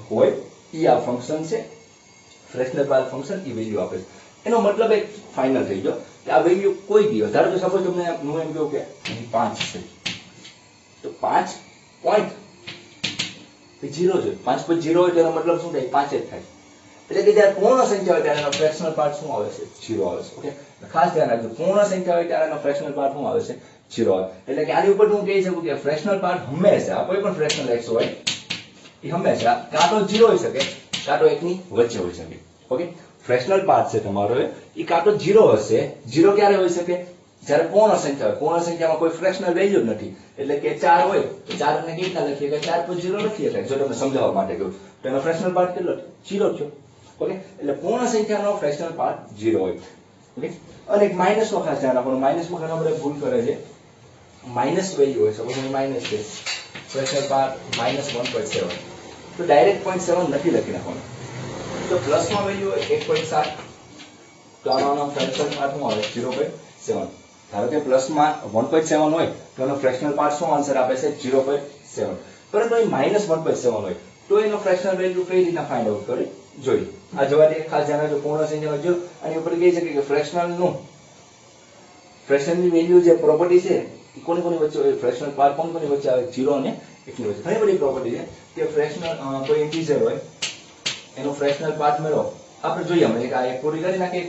હોય એ આ ફંક્શન છે ફ્રેક્શનલ પાર્ટ ફંક્શન એ વેલ્યુ આપે છે. એનો મતલબ એક ફાઇનલ થઈ ગયો કે આ વેલ્યુ કોઈ બી ધારો કે સપોઝ તમને હું એમ કહું કે 5 છે તો 5 પોઈન્ટ 0 છે. 5 પર 0 હોય તો એનો મતલબ શું થાય? 5 જ થાય. એટલે કે જ્યારે પૂર્ણ સંખ્યા હોય ત્યારે એનો ફ્રેક્શનલ પાર્ટ શું આવે છે? 0 આવે છે. ઓકે, ખાસ ધ્યાન રાખજો, પૂર્ણ સંખ્યા હોય ત્યારે એનો ફ્રેક્શનલ પાર્ટ શું આવે છે? 0 આવે. એટલે કે આની ઉપર હું કહી શકું કે ફ્રેક્શનલ પાર્ટ હંમેશા કોઈ પણ ફ્રેક્શનલ x હોય એ હંમેશા કાં તો 0 હોઈ શકે કાં તો 1 ની વચ્ચે હોઈ શકે. ઓકે, ફ્રેક્શનલ પાર્ટ છે તમારો એ કાં તો 0 હશે. 0 ક્યારે હોઈ શકે? જ્યારે પૂર્ણ સંખ્યા હોય. પૂર્ણ સંખ્યામાં કોઈ ફ્રેક્શનલ વેલ્યુ જ નથી. એટલે કે 4 હોય તો 4 ને કેવી રીતના લખીએ કે 4 પર 0 લખીએ. જો તમને સમજાવવા માટે કહું તો એનો ફ્રેક્શનલ પાર્ટ કેટલો? 0 થયો. ઓકે, એટલે પૂર્ણ સંખ્યાનો ફ્રેક્શનલ પાર્ટ 0 હોય. ઓકે, અને એક માઈનસ નો ખાસ ધ્યાન રાખવાનું. માઈનસમાં ઘણા બધા ભૂલ કરે છે. માઈનસ વેલ્યુ હોય, સપોઝ અહીં માઈનસ છે, ફ્રેક્શનલ પાર્ટ -1.7 તો ડાયરેક્ટ 0.7 નથી લખી નાખવાનું. તો પ્લસમાં વેલ્યુ હોય 1.7 તો આનો ફ્રેક્શનલ પાર્ટ શું આવે? 0.7. ધારો કે પ્લસમાં 1.7 હોય તો એનો ફ્રેક્શનલ પાર્ટ શું આન્સર આપે છે? 0.7. પરંતુ અહીં -1.7 હોય તો એનો ફ્રેક્શનલ વેલ્યુ કઈ રીતના ફાઇન્ડ આઉટ કરે જોઈએ. આ જવાથી ખાસ ધ્યાન રાખજો. પૂર્ણ સંખ્યાનો 0 આની ઉપર કહી શકીએ કે ફ્રેક્શનલની વેલ્યુ જે પ્રોપર્ટી છે એ કોની વચ્ચે હોય? ફ્રેક્શનલ પાર્ટ કોની વચ્ચે આવે? 0 અને 1 ની વચ્ચે. ઘણી બધી પ્રોપર્ટી છે કે ફ્રેક્શનલ કોઈ ઇન્ટીજર હોય એનો ફ્રેક્શનલ પાર્ટ મેળવો. આપણે જોઈએ અમે આ એક પૂરી કરી નાખીએ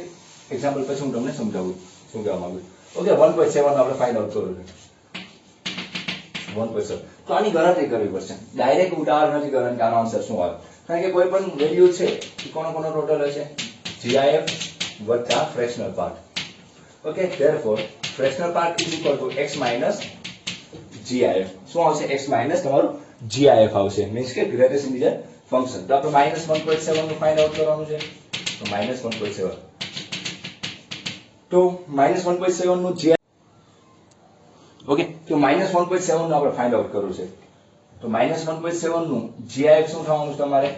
એક્ઝામ્પલ, પછી હું તમને સમજાવું શું કહેવા માંગુ. ઓકે, 1.7 આપણે ફાઇન્ડ આઉટ કરવું છે. 1.7 તો આની ગણતરી કરવી પડશે. ડાયરેક્ટ ઉતાવળ નથી કરવાની કે આનો આન્સર શું આવે. કારણ કે કોઈ પણ વેલ્યુ છે એ કોનો ટોટલ હશે? GIF વત્તા fractional part. Okay, therefore fractional part is equal to x minus GIF. શું આવશે? x માઇનસ તમારું GIF આવશે. મીન્સ કે ગ્રેટેસ્ટ ઇન્ટીજર ફંક્શન. તો આપણે -1.7 નું ફાઇન્ડ આઉટ કરવાનું છે. તો -1.7 તો -1.7 નું GIF. ઓકે, તો -1.7 નું આપણે ફાઇન્ડ આઉટ કરવું છે. તો -1.7 નું GIF શું થવાનું છે તમારે?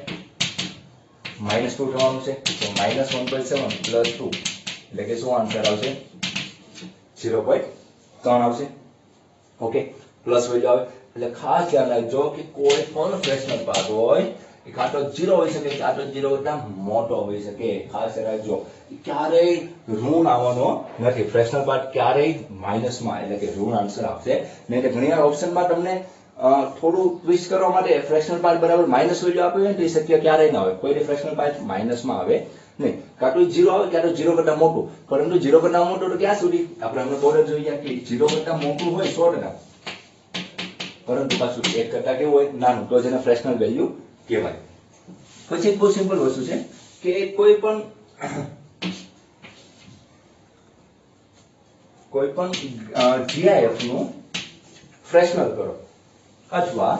-2 થવાનું છે. તો -1.7 + 2 એટલે કે શું આન્સર આવશે? 0.3 આવશે. ઓકે, પ્લસ વેલ્યુ આવે. એટલે ખાસ ધ્યાન રાખજો કે કોઈ પણ ફ્રેક્શનલ પાર્ટ હોય એ કાં તો 0 હોઈ શકે કાં તો 0 કરતા મોટો હોઈ શકે. ખાસ ધ્યાન રાખજો, ક્યારેય ઋણ આવવાનો નથી. ફ્રેક્શનલ પાર્ટ ક્યારેય માઇનસમાં એટલે કે ઋણ આન્સર આપશે નહીં. ઘણી વાર ઓપ્શનમાં તમને થોડું ટ્વિસ્ટ કરવા માટે ફ્રેક્શનલ પાર્ટ બરાબર માઇનસ વેલ્યુ આપી હોય ને તો એ શક્ય ક્યારેય ના હોય. કોઈ ફ્રેક્શનલ પાર્ટ માઇનસમાં આવે નહીં. કાં તો 0 આવે કાં તો 0 કરતા મોટું. પરંતુ 0 કરતા મોટું તો ક્યાં સુધી? આપણે હમણાં બોર્ડર જોઈ ગયા કે 0 કરતા મોટું હોય 100%, પરંતુ પાછું 1 કરતા કેવું હોય? નાનું. તો જેને ફ્રેક્શનલ વેલ્યુ કહેવાય. પછી એક બહુ સિમ્પલ વસ્તુ છે કે કોઈ પણ GIF નું ફ્રેક્શનલ કરો અથવા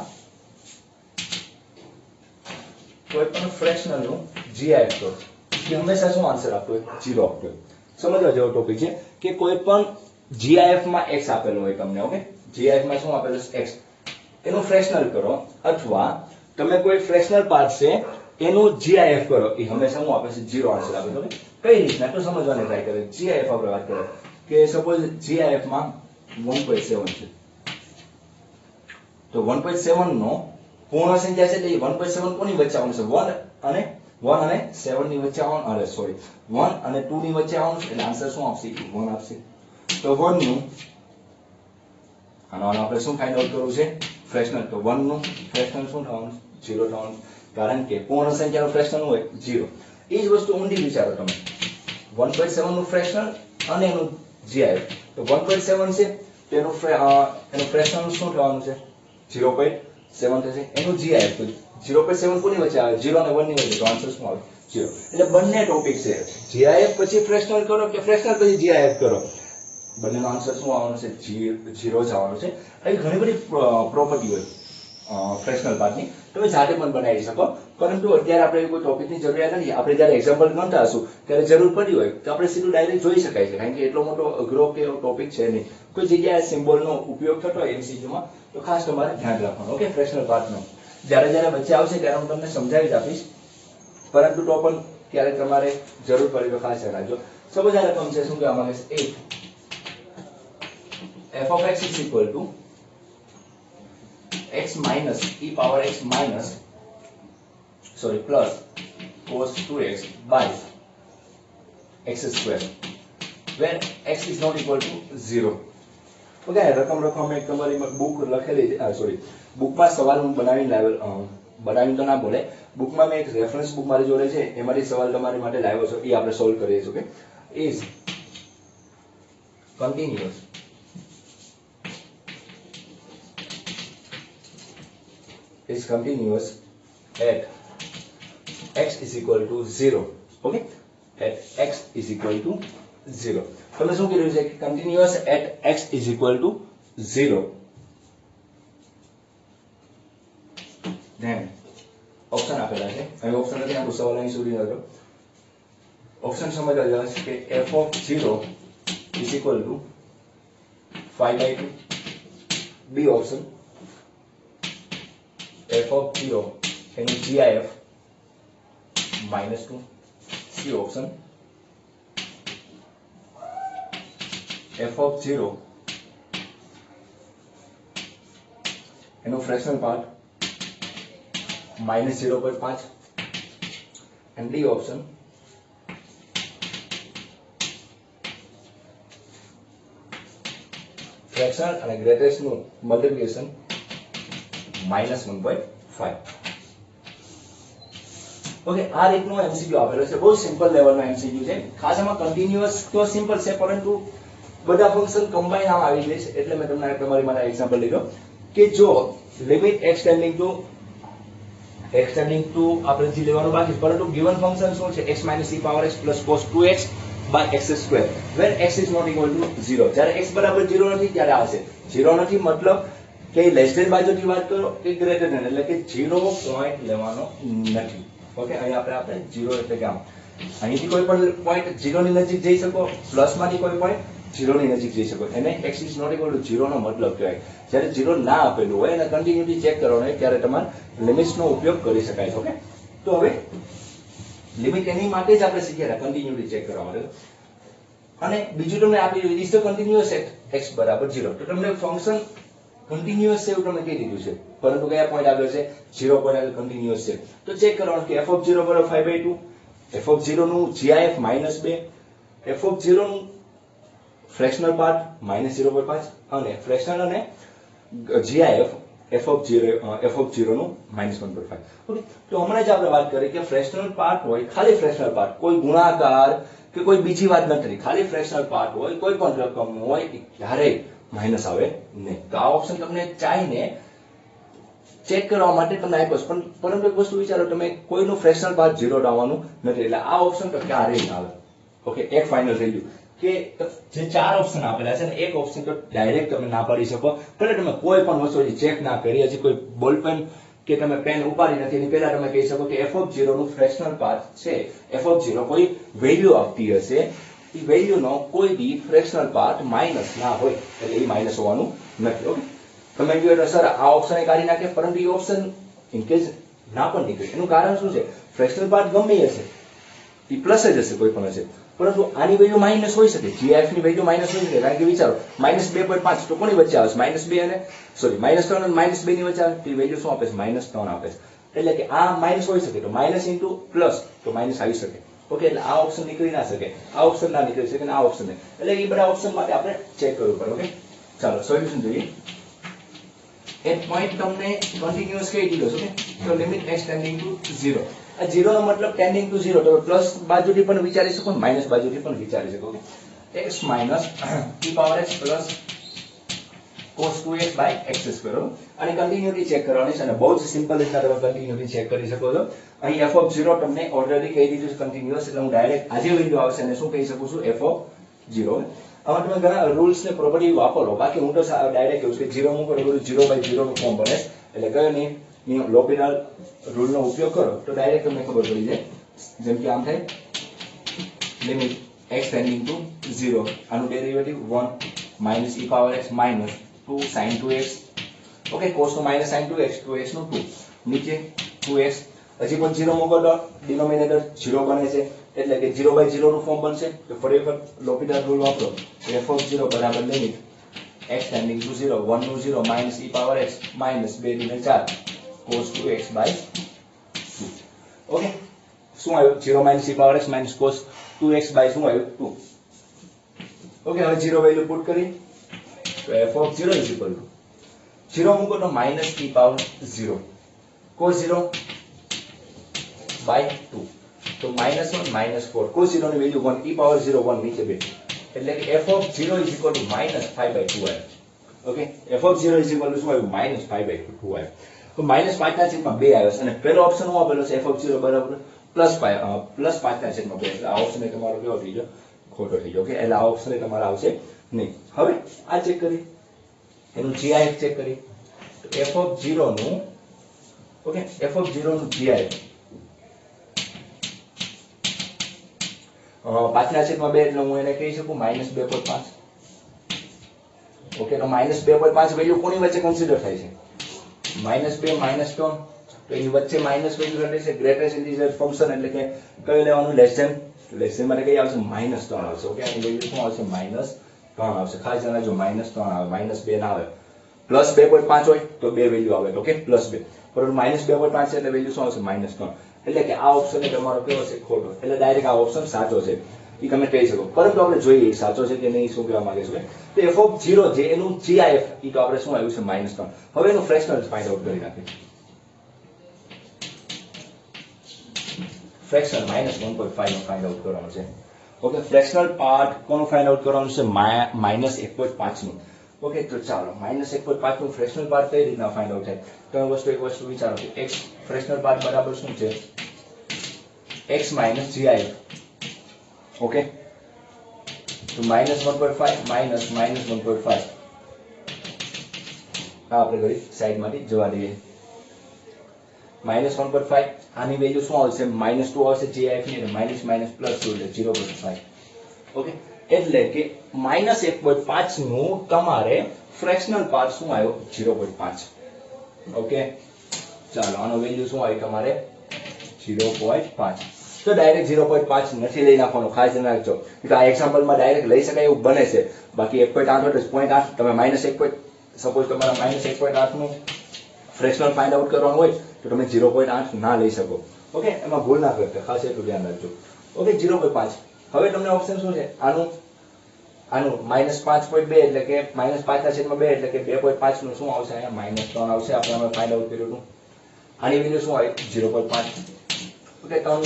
કોઈ પણ ફ્રેક્શનલ નું GIF કરો કે હંમેશા શું આન્સર આપતો હોય? 0 આપતો હોય. સમજવા જેવો ટોપિક છે કે કોઈ પણ GIF માં x આપેલો હોય તમને. ઓકે, GIF માં શું આપેલું છે? x. એનું ફ્રેક્શનલ કરો અથવા તમે કોઈ ફ્રેક્શનલ પાર્ટ છે એનું GIF કરો, એ હંમેશા શું આપે છે? 0 આન્સર આપે. ઓકે, કઈ રીતના તો સમજવાની ટ્રાય કરે. GIF આપણે વાત કરીએ કે સપોઝ GIF માં 1.7 છે તો 1.7 નો પૂર્ણ સંખ્યા છે એટલે 1.7 કોની વચ્ચે આવવાનું છે? 1 અને 7 ની વચ્ચે આવવાનું. અરે સોરી, 1 અને 2 ની વચ્ચે આવવાનું છે. એટલે આન્સર શું આપશે? 1 આપશે. તો 1 નું આનો આપણે શું ફાઇન્ડ આઉટ કરવું છે? ફ્રેક્શનલ. તો 1 નું ફ્રેક્શનલ શું થવાનું? 0 થવાનું. કારણ કે પૂર્ણ સંખ્યાનું ફ્રેક્શનલ હોય 0. એ જ વસ્તુ ઊંડી વિચારો તમે. 1.7 નું ફ્રેક્શનલ અને એનું GIF. તો 1.7 છે તો એનું ફ્રેક્શનલ શું થવાનું છે? 0.7 થશે. એનું GIF તો 0.7 કોની વચ્ચે આવે? 0 અને 1 ની વચ્ચે. તો આન્સર શું આવે? 0. એટલે બંને ટોપિક છે. GIF પછી ફ્રેક્શનલ કરો કે ફ્રેક્શનલ પછી GIF કરો, બંનેનો આન્સર શું આવવાનો છે? 0 જ આવવાનો છે. આવી ઘણી બધી પ્રોપર્ટી હોય ફ્રેક્શનલ પાર્ટની, તમે જાતે પણ બનાવી શકો. પરંતુ અત્યારે આપણે કોઈ ટોપિકની જરૂરિયાત નથી. આપણે જ્યારે એક્ઝામ્પલ ગણતા હશું ત્યારે જરૂર પડી હોય તો આપણે સીધું ડાયરેક્ટ જોઈ શકાય છે. કારણ કે એટલો મોટો અઘરો કે ટોપિક છે નહીં. કોઈ જગ્યાએ સિમ્બોલનો ઉપયોગ થતો હોય MCQ માં તો ખાસ તમારે ધ્યાન રાખવાનું. ઓકે, ફ્રેક્શનલ પાર્ટનો જ્યારે વચ્ચે આવશે ત્યારે હું તમને સમજાવી જ આપીશ. પરંતુ તો પણ ક્યારેક તમારે જરૂર પડે તો ખાસ ધ્યાન રાખજો. સપોઝ આ રકમ છે, શું કહેવા માંગે છે? 8 f of x is equal to x minus e power x minus sorry plus cos 2x by x square where x is not equal to 0. Okay, રકમ રકમ એક તમારી બુક લખેલી છે, સોરી બુકમાં સવાલ હું બનાવીને તો ના બોલે, બુકમાં મેં એક રેફરન્સ બુક મારી જોડે છે, એમાંથી સવાલ તમારી માટે લાવ્યો છું, એ આપણે સોલ્વ કરીએ છીએ. Okay, is continuous at x is equal to 0. Okay, at x is equal to 0. તમે શું કીધું છે કે continuous at x is equal to 0. then option આપેલા છે, અહીં ઓપ્શન નથી, આપણો સવાલ અહીં સુધી હતો. ઓપ્શન સમજવા જેવા છે કે f of 0 is equal to 5/2. b option f of 0 એનું GIF -2. c option f of 0 એનો fractional part -0.5 and d option fraction અને ગ્રેટેસ્ટ નું મલ્ટીપ્લિકેશન -1.5. ઓકે, આ રીતનો એમસીક્યુ આપેલો છે, બહુ સિમ્પલ લેવલનો એમસીક્યુ છે. ખાસ આમાં કન્ટિન્યુઅસ તો સિમ્પલ છે, પરંતુ બધા ફંક્શન કમ્બાઈન આમ આવી જાય છે, એટલે મેં તમને તમારી માટે એક્ઝામ્પલ લીધો કે જો લિમિટ એક્સટેન્ડિંગ ટુ આપણે જે લેવાનું બાકી, પરંતુ ગિવન ફંક્શન શું છે, x - e power x plus cos 2x by x square when x is not equal to 0. જ્યારે x બરાબર 0 નથી ત્યારે આવશે. 0 નથી મતલબ કે લેસ ધેન બાજુથી વાત કરો કે ગ્રેટર ધેન, એટલે કે 0 પોઈન્ટ લેવાનો નથી. ઓકે, અહીં આપણે 0 એટલે કે આમ અહીંથી કોઈ પણ પોઈન્ટ 0 ની નજીક જઈ શકો, પ્લસ માંથી કોઈ પોઈન્ટ 0 ની નજીક જઈ શકો, એને x is not equal to 0 નો મતલબ કહેવાય. જ્યારે 0 ના આપેલું હોય અને કન્ટિન્યુટી ચેક કરવાનો હોય ત્યારે તમારે લિમિટ્સ નો ઉપયોગ કરી શકાય છે. ઓકે, તો હવે લિમિટ એની માટે જ આપણે શીખ્યા હતા, કન્ટિન્યુટી ચેક કરવા માટે. અને બીજું તમને આપી is the continuous at x બરાબર 0. તો તમને ફંક્શન કન્ટિન્યુઅસ છે એવું તમને કહી દીધું છે, પરંતુ કયા પોઈન્ટ આગળ છે, 0 પોઈન્ટ આગળ કન્ટિન્યુઅસ છે. તો ચેક કરવાનું કે f of 0 બરાબર 5/2, f of 0 નું GIF -2, f of 0 નું ફ્રેક્શનલ પાર્ટ -0.5 અને ફ્રેક્શનલ અને GIF f of 0 નું -1.5. ઓકે, તો હમણાં જ આપણે વાત કરી કે ફ્રેક્શનલ પાર્ટ હોય, ખાલી ફ્રેક્શનલ પાર્ટ, કોઈ ગુણાકાર કે કોઈ બીજી વાત નથી, ખાલી ફ્રેક્શનલ પાર્ટ હોય, કોઈ પણ રકમ હોય, ક્યારેય માઇનસ આવે નહીં. તો આ ઓપ્શન તમને ચાહીને ચેક કરવા માટે તમને આપ્યો છે, પરંતુ એક વસ્તુ વિચારો, તમે કોઈનું ફ્રેક્શનલ પાર્ટ 0 આવવાનું નથી, એટલે આ ઓપ્શન તો ક્યારેય આવે. ઓકે, એક ફાઇનલ થઈ ગયું કે જે 4 ઓપ્શન આપેલા છે ને, એક ઓપ્શન તો ડાયરેક્ટ તમે ના પાડી શકો, ભલે તમે કોઈ પણ વસ્તુ ચેક ના કરી, હજી કોઈ બોલપેન કે તમે પેન ઉપાડી નથી, એની પહેલા તમે કહી શકો કે f of 0 નું ફ્રેક્શનલ પાર્ટ છે, f of 0 કોઈ વેલ્યુ આપતી હશે, એ વેલ્યુ નો કોઈ બી ફ્રેક્શનલ પાર્ટ માઇનસ ના હોય, એટલે એ માઇનસ હોવાનું નથી. ઓકે, તમે કહ્યું એટલે સર આ ઓપ્શન એ કાઢી નાખે, પરંતુ એ ઓપ્શન ઇનકેસ ના પણ નીકળે, એનું કારણ શું છે, ફ્રેક્શનલ પાર્ટ ગમે હશે, એ પ્લસ જ હશે, કોઈ પણ હશે, પરંતુ આની વેલ્યુ માઇનસ હોઈ શકે, GIF ની વેલ્યુ માઇનસ હોઈ શકે, કારણ કે વિચારો -2.5 તો કોની વચ્ચે આવે, -2 અને સોરી -3 અને -2 ની વચ્ચે આવે, તો વેલ્યુ શું આપે છે, -3 આપે છે, એટલે કે આ માઇનસ હોઈ શકે, તો માઇનસ ઇન્ટુ પ્લસ તો માઇનસ આવી શકે. ઓકે, એટલે આ ઓપ્શન નીકળી ના શકે, આ ઓપ્શન ના નીકળી શકે, અને આ ઓપ્શન એટલે એ બધા ઓપ્શન માટે આપણે ચેક કરવું પડે. ઓકે, ચાલો સોલ્યુશન જોઈએ. એક પોઈન્ટ તમને કન્ટિન્યુઅસ કહી દીધો છે, તો લિમિટ x ટેન્ડિંગ ટુ 0. આ 0 નો મતલબ ટેન્ડિંગ ટુ 0, તો પ્લસ બાજુથી પણ વિચારી શકો, માઈનસ બાજુથી પણ વિચારી શકો. x minus e power x plus cos 2x by x square. અને કન્ટિન્યુટી ચેક કરવાની છે, અને બહુ જ સિમ્પલ રીતના તમે કન્ટિન્યુટી ચેક કરી શકો છો. અહીં f of 0 તમને ઓલરેડી કહી દીધું છે કન્ટિન્યુઅસ, એટલે હું ડાયરેક્ટ આજે વેલ્યુ આવશે અને શું કહી શકું છું, f of 0. આમાં તમે ઘણા રૂલ્સ ને પ્રોપર્ટી વાપરો, બાકી હું તો ડાયરેક્ટ કહું છું કે 0 મૂકો તો બધું 0/0 નું ફોર્મ બને, એટલે કયો નિયમ લોપિટલ રૂલ નો ઉપયોગ કરો તો ડાયરેક્ટ તમને ખબર પડી જાય. જેમ કે આમ થાય લિમિટ x ટેન્ડિંગ ટુ 0, આનું derivative 1 - e power x minus 2 sin 2x. Okay, cos નું - sin 2x, 2x નું 2, નીચે 2x, હજી પણ 0 મૂકો તો ડિનોમિનેટર 0 બને છે, એટલે કે 0/0 નું ફોર્મ બનશે. તો ફરી વખત લોપિટલ રૂલ વાપરો, f of 0 બરાબર લિમિટ x ટેન્ડિંગ ટુ 0, 1 નું 0 - e power x minus 2 × 4 cos 2x by 2. Okay, શું આવ્યું 0 minus e power x minus cos 2x by શું આવ્યું 2. ઓકે, હવે 0 વેલ્યુ પુટ કરી તો f of 0 is equal to 0 મૂકો તો minus e power 0 cos 0 by 2 તો -1 -4 cos 0 ની વેલ્યુ 1 e પાવર 0 1 નીચે 2 એટલે કે f of 0 is equal two -5/2 આવ્યું. Okay, f of 0 is equal two શું આવ્યું -5/2 આવ્યું. તો -5 ના છેદમાં 2 આવ્યો અને પહેલો ઓપ્શન શું આપેલો છે f ઓફ 0 બરાબર +5 ના છેદમાં 2 એટલે આ ઓપ્શન તમારો કેવો થઈ ગયો ખોટો થઈ ગયો. ઓકે, એટલે આ ઓપ્શન તમારો આવશે નહીં. હવે આ ચેક કરી એનું GIF ચેક કરી તો f ઓફ 0 નું ઓકે f ઓફ 0 નું GIF 5 ના છેદમાં 2 એટલે હું એને કહી શકું -2.5. ઓકે, તો -2.5 વેલ્યુ કોની વચ્ચે કન્સિડર થાય છે -2 -3 તો એની વચ્ચે માઇનસ વેલ્યુ રહે છે ગ્રેટેસ્ટ ઇન્ટિજર ફંક્શન એટલે કે કયું લેવાનું લેસ માટે કઈ આવશે -3 આવશે. ઓકે, આની વેલ્યુ શું આવશે -3 આવશે. ખાસ ધ્યાન રાખજો -3 આવે -2 ના આવે. +2.5 હોય તો બે વેલ્યુ આવે. ઓકે, +2 પરંતુ -2.5 છે એટલે વેલ્યુ શું આવશે -3 એટલે કે આ ઓપ્શન તમારો કેવો છે ખોટો. એટલે ડાયરેક્ટ આ ઓપ્શન સાચો છે એ તમે કહી શકો. પરંતુ આપણે જોઈએ સાચો છે કે નહીં શું કહેવા માંગે છે. તો f ઓફ 0 જે એનું GIF એ તો આપણે શું આવ્યું છે -3. હવે એનું ફ્રેક્શનલ ફાઇન્ડ આઉટ કરી નાખીએ. ફ્રેક્શન -1.5 નું ફાઇન્ડ આઉટ કરવાનું છે. ઓકે, ફ્રેક્શનલ પાર્ટ કોનું ફાઇન્ડ આઉટ કરવાનું છે -1.5 નું. ઓકે, તો ચાલો -1.5 નું ફ્રેક્શનલ પાર્ટ કઈ રીતના ફાઇન્ડ આઉટ થાય તો એક વસ્તુ વિચારો કે x ફ્રેક્શનલ પાર્ટ બરાબર શું છે x - GIF. ઓકે, તો -1.5 -1.5 આપણે કરી સાઈડમાંથી જવા દઈએ. -1.5 આની વેલ્યુ શું આવશે -2 આવશે GIF ની માઇનસ માઇનસ +2 એટલે 0.5. ઓકે, એટલે કે -1.5 નું તમારે ફ્રેક્શનલ પાર્ટ શું આવ્યો 0.5. ઓકે, ચાલો આનો વેલ્યુ શું આવી તમારે 0.5. તો ડાયરેક્ટ 0.5 નથી લઈ નાખવાનો, ખાસ ધ્યાન રાખજો. તો આ એક્ઝામ્પલમાં ડાયરેક્ટ લઈ શકાય એવું બને છે. બાકી 1.8 હોય તો 0.8 તમે -1. સપોઝ તમારા -1.8 નું ફ્રેક્શનલ ફાઇન્ડ આઉટ કરવાનું હોય તો તમે 0.8 ના લઈ શકો. ઓકે, એમાં ભૂલ ના કરતા, ખાસ એટલું ધ્યાન રાખજો. ઓકે, 0.5. હવે તમને ઓપ્શન શું છે આનું -5.2 એટલે કે -5/2 એટલે કે 2.5 નું શું આવશે અહીંયા -3 આવશે. આપણે અમે ફાઇન્ડ આઉટ કર્યું હતું. આની વેલ્યુ શું આવી 0.5. ઓકે, 3 નું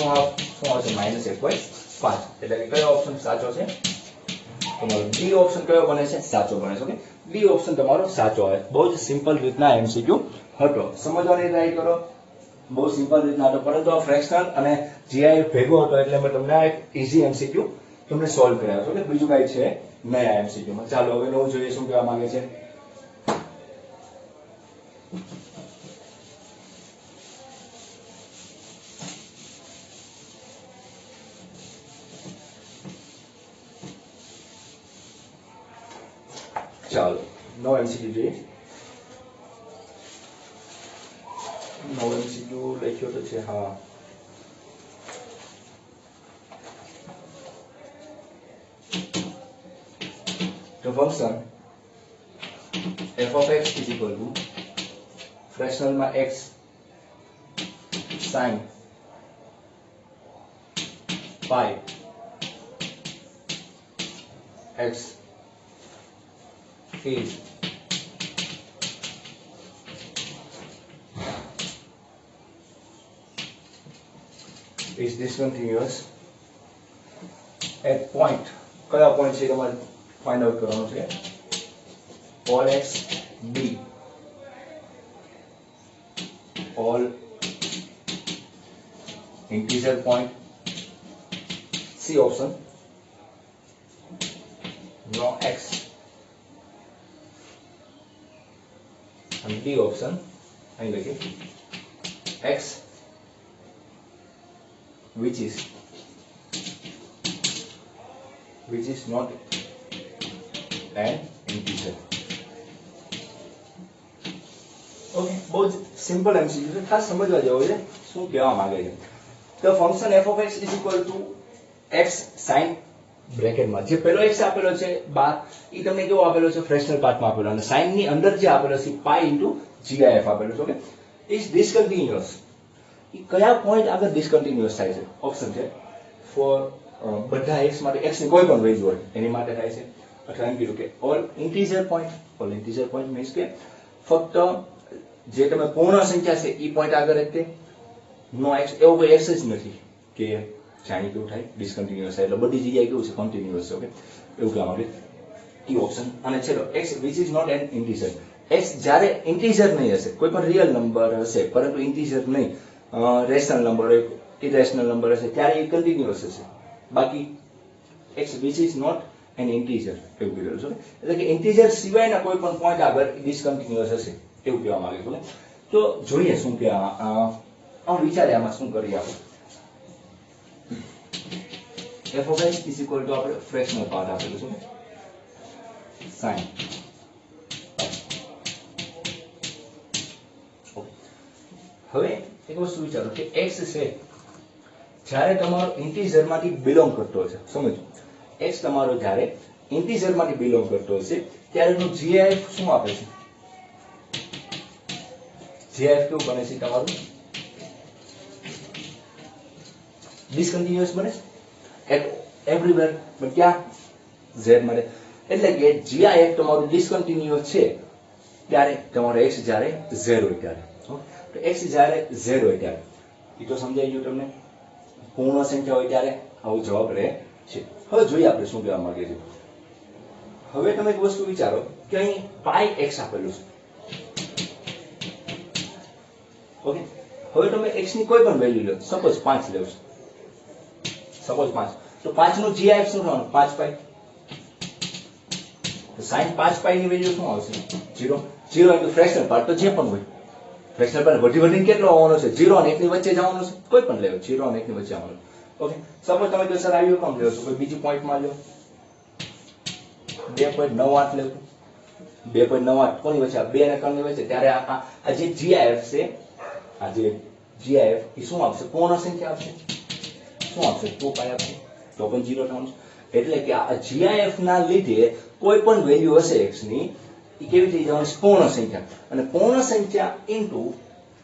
શું આવશે -1.5 એટલે કે કયો ઓપ્શન સાચો છે તમારો ડી ઓપ્શન કયો બને છે સાચો બને છે. ઓકે, ડી ઓપ્શન તમારો સાચો આવે. બહુ જ સિમ્પલ રીતના MCQ હતો, સમજવાની ટ્રાય કરો. બહુ સિમ્પલ રીતના હતો, પરંતુ આ ફ્રેક્શનલ અને GIF ભેગો હતો એટલે મેં તમને આ એક ઈઝી MCQ તમને સોલ્વ કર્યા છો. એટલે બીજું કઈ છે નહીં આ MCQ માં. ચાલો હવે નવું જોઈએ શું કહેવા માંગે છે. ચાલો નવો MCQ જોઈએ. નવો MCQ લખ્યો તો છે. હા, the function f of x is equal to fractional માં x sin pi x is discontinuous at point. કયા પોઈન્ટ છે તમારે ફાઇન્ડ આઉટ કરવાનું છે. all x b all integer point. C option no x and D option અહીં લખીએ x which is not an integer. Okay, બહુ જ સિમ્પલ MCQ છે, ખાસ સમજવા જેવો છે શું કહેવા માંગે છે. તો function f of x is equal to x sin બ્રેકેટમાં જે પેલો x આપેલો છે 12 એ તમને કેવો આપેલો છે ફ્રેક્શનલ પાર્ટમાં આપેલો, અને sin ની અંદર જે આપેલો છે pi into GIF આપેલો છે. Okay, is discontinuous. એ કયા પોઈન્ટ આગળ ડિસકન્ટિન્યુઅસ થાય છે? ઓપ્શન છે ફોર બધા x માટે x ની કોઈ પણ વેલ્યુ હોય એની માટે થાય છે, અથવા એમ કીધું કે all integer point. All integer point means કે ફક્ત જે તમે પૂર્ણ સંખ્યા છે એ પોઈન્ટ આગળ જ તે નો x, એવો કોઈ x જ નથી કે જાણી કેવું થાય ડિસકન્ટિન્યુઅસ થાય, એટલે બધી જગ્યાએ કેવું છે કન્ટિન્યુઅસ છે. ઓકે, એવું કહેવા માંગે ઈ ઓપ્શન. અને છેલ્લો x which is not an integer. x જ્યારે ઇન્ટીજર નહીં હશે, કોઈ પણ રિયલ નંબર હશે પરંતુ ઇન્ટીજર નહીં, રેશનલ નંબર હોય, ઇરેશનલ નંબર હશે, ત્યારે એ કન્ટિન્યુઅસ હશે. બાકી x which is not an integer એવું કીધું છે, એટલે કે ઇન્ટીજર સિવાયના કોઈ પણ પોઈન્ટ આગળ ડિસકન્ટિન્યુઅસ હશે એવું કહેવા માંગે છે. તો જોઈએ શું કે વિચારે આમાં શું કરીએ આપણે. f of x is equal to આપણે ફ્રેક્શનલ પાર્ટ આપેલું છે sin. હવે એક વસ્તુ વિચારો કે x છે જ્યારે તમારો ઇન્ટીજર માંથી બિલોંગ કરતો હશે, સમજો x તમારો જ્યારે ઇન્ટીજર માંથી બિલોંગ કરતો હશે ત્યારે એનું gif શું આપે છે? gif કેવું બને છે તમારું? ડિસકન્ટિન્યુઅસ બને છે એટ એવરીવેર, બટ ક્યાં? z મળે. એટલે કે gif તમારું ડિસકન્ટિન્યુઅસ છે ત્યારે તમારો x જ્યારે z હોય ત્યારે. તો x જ્યારે z હોય ત્યારે એ તો સમજાઈ ગયું તમને. પૂર્ણ સંખ્યા હોય ત્યારે આવો જવાબ રહે છે. હવે જોઈએ આપણે શું કહેવા માંગીએ છીએ. હવે તમે એક વસ્તુ વિચારો કે અહીં પાઈ x આપેલું છે. ઓકે, હવે તમે x ની કોઈ પણ વેલ્યુ લો, સપોઝ 5 લેવો છે, સપોઝ 5, તો 5 નું gif શું થવાનું? 5 પાઈ. તો sin 5 પાઈ ની વેલ્યુ શું આવશે? 0. 0 ઇન્ટુ ફ્રેક્શનલ પાર્ટ, તો જે પણ હોય ફ્રેક્શનલ પાર્ટ વધી કેટલો આવવાનો છે? 0 અને 1 ની વચ્ચે જ આવવાનો છે. કોઈ પણ લેવો, 0 અને 1 ની વચ્ચે આવવાનો. ઓકે, સપોઝ તમે તો સર આવ્યું કામ લેવો છો, કોઈ બીજી પોઈન્ટ માં લો, 2.98 લેવું, 2.98 કોની વચ્ચે? 2 અને 3 ની વચ્ચે. ત્યારે આ જે gif છે, આ જે gif એ શું આવશે? પૂર્ણ સંખ્યા આવશે. શું આવશે? 2 પાઈ આવશે. તો પણ 0 થવાનું. એટલે કે આ gif ના લીધે કોઈ પણ વેલ્યુ હશે x ની એ કેવી થઈ જવાની? પૂર્ણ સંખ્યા. અને પૂર્ણ સંખ્યા ઇન્ટુ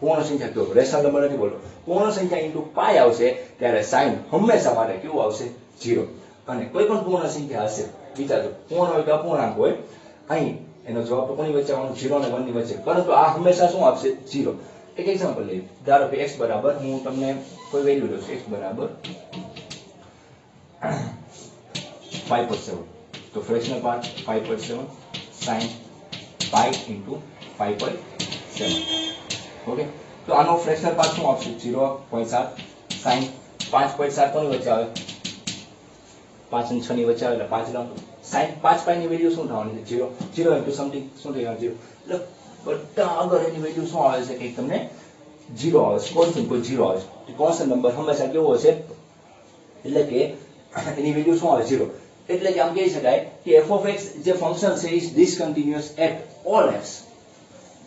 પૂર્ણ સંખ્યા કયો? રેશનલ નંબર નથી બોલો. પૂર્ણ સંખ્યા ઇન્ટુ પાઈ આવશે ત્યારે સાઇન હંમેશા માટે કેવું આવશે? 0. અને કોઈ પણ પૂર્ણ સંખ્યા હશે, વિચારજો પૂર્ણ હોય કે અપૂર્ણાંક હોય, અહીં એનો જવાબ તો કોની વચ્ચે આવવાનો? 0 અને 1 ની વચ્ચે. પરંતુ આ હંમેશા શું આપશે? 0. એક એક્ઝામ્પલ લઈએ. ધારો કે x બરાબર, હું તમને કોઈ વેલ્યુ લઉં છું, x બરાબર 5.7, તો fractional part 5.7 sin pi into 5.7. Okay, તો આનો ફ્રેક્શનલ પાર્ટ શું આવશે? 0.7 sin 5.7 કોની વચ્ચે આવે? 5 અને 6 ની વચ્ચે આવે એટલે 5 લાવ. sin 5 પાઈ ની વેલ્યુ શું થવાની છે? 0. 0 ઇન્ટુ સમથિંગ શું થઈ જવાનું? 0. એટલે બધા આગળ એની વેલ્યુ શું આવે છે? કે તમને 0 આવે છે. કોન્સ્ટન્ટ કોઈ 0 આવે છે. કોન્સ્ટન્ટ નંબર હંમેશા કેવો હશે? એટલે કે એની વેલ્યુ શું આવે? 0. એટલે કે આમ કહી શકાય કે f of x જે ફંક્શન છે is discontinuous at all x.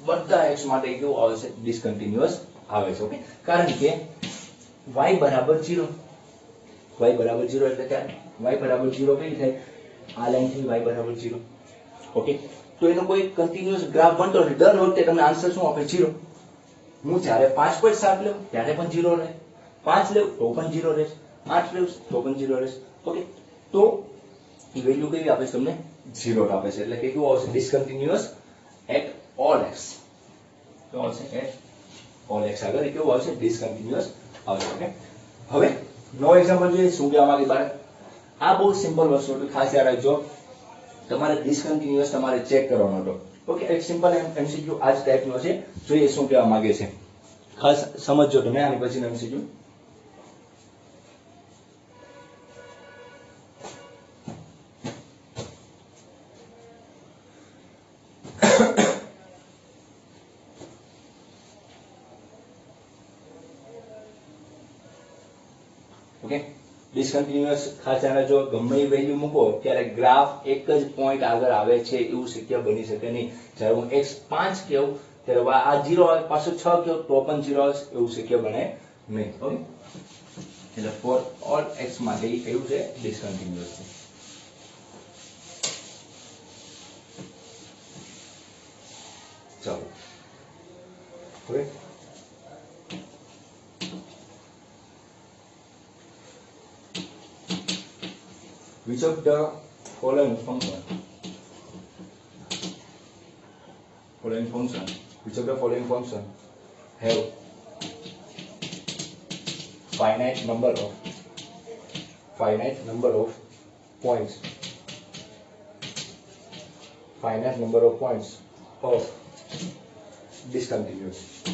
બધા x માટે કેવું આવે છે? ડિસકન્ટિન્યુઅસ આવે છે. ઓકે, કારણ કે y બરાબર 0. y બરાબર 0 એટલે કે y બરાબર 0 કઈ થાય? આ લાઈન થી y બરાબર 0. ઓકે, તો એનો કોઈ કન્ટિન્યુઅસ ગ્રાફ બનતો નથી. દર વખતે તમને આન્સર શું આપે? 0. હું જ્યારે 5.7 લેવું ત્યારે પણ 0 રહે, 5 લેવું તો પણ 0 રહે, 8 લેવું તો પણ 0 રહે. ઓકે, તો એ વેલ્યુ કેવી આપે છે તમને? 0 આપે છે. એટલે કે કેવું આવશે? Discontinuous at all x. તો આવશે એટ ઓલ x આગળ કેવું આવશે? ડિસકન્ટિન્યુઅસ આવશે. ઓકે, હવે નો એક્ઝામ્પલ જોઈએ શું કહેવા માંગે બાળક. આ બહુ સિમ્પલ વસ્તુ છે, ખાસ યાદ રાખજો. તમારે ડિસકન્ટિન્યુઅસ તમારે ચેક કરવાનો હતો. ઓકે, એક સિમ્પલ એમસીક્યુ આ જ ટાઈપનો છે. જોઈએ શું કહેવા માંગે છે. ખાસ સમજજો તમે આની પછીનો એમસીક્યુ. ઓકે, ડિસકન્ટિન્યુઅસ ખાસ ધ્યાન રાખજો. ગમે એ વેલ્યુ મૂકો ત્યારે ગ્રાફ એક જ પોઈન્ટ આગળ આવે છે એવું શક્ય બની શકે નહીં. જ્યારે હું x 5 કહું ત્યારે આ 0 આવે, પાછો 6 કહું તો પણ 0 આવે, એવું શક્ય બને નહીં. ઓકે, એટલે ફોર ઓલ x માટે એવું છે ડિસકન્ટિન્યુઅસ છે. ચાલો હવે which of the following function which of the following function have finite number of points of discontinuous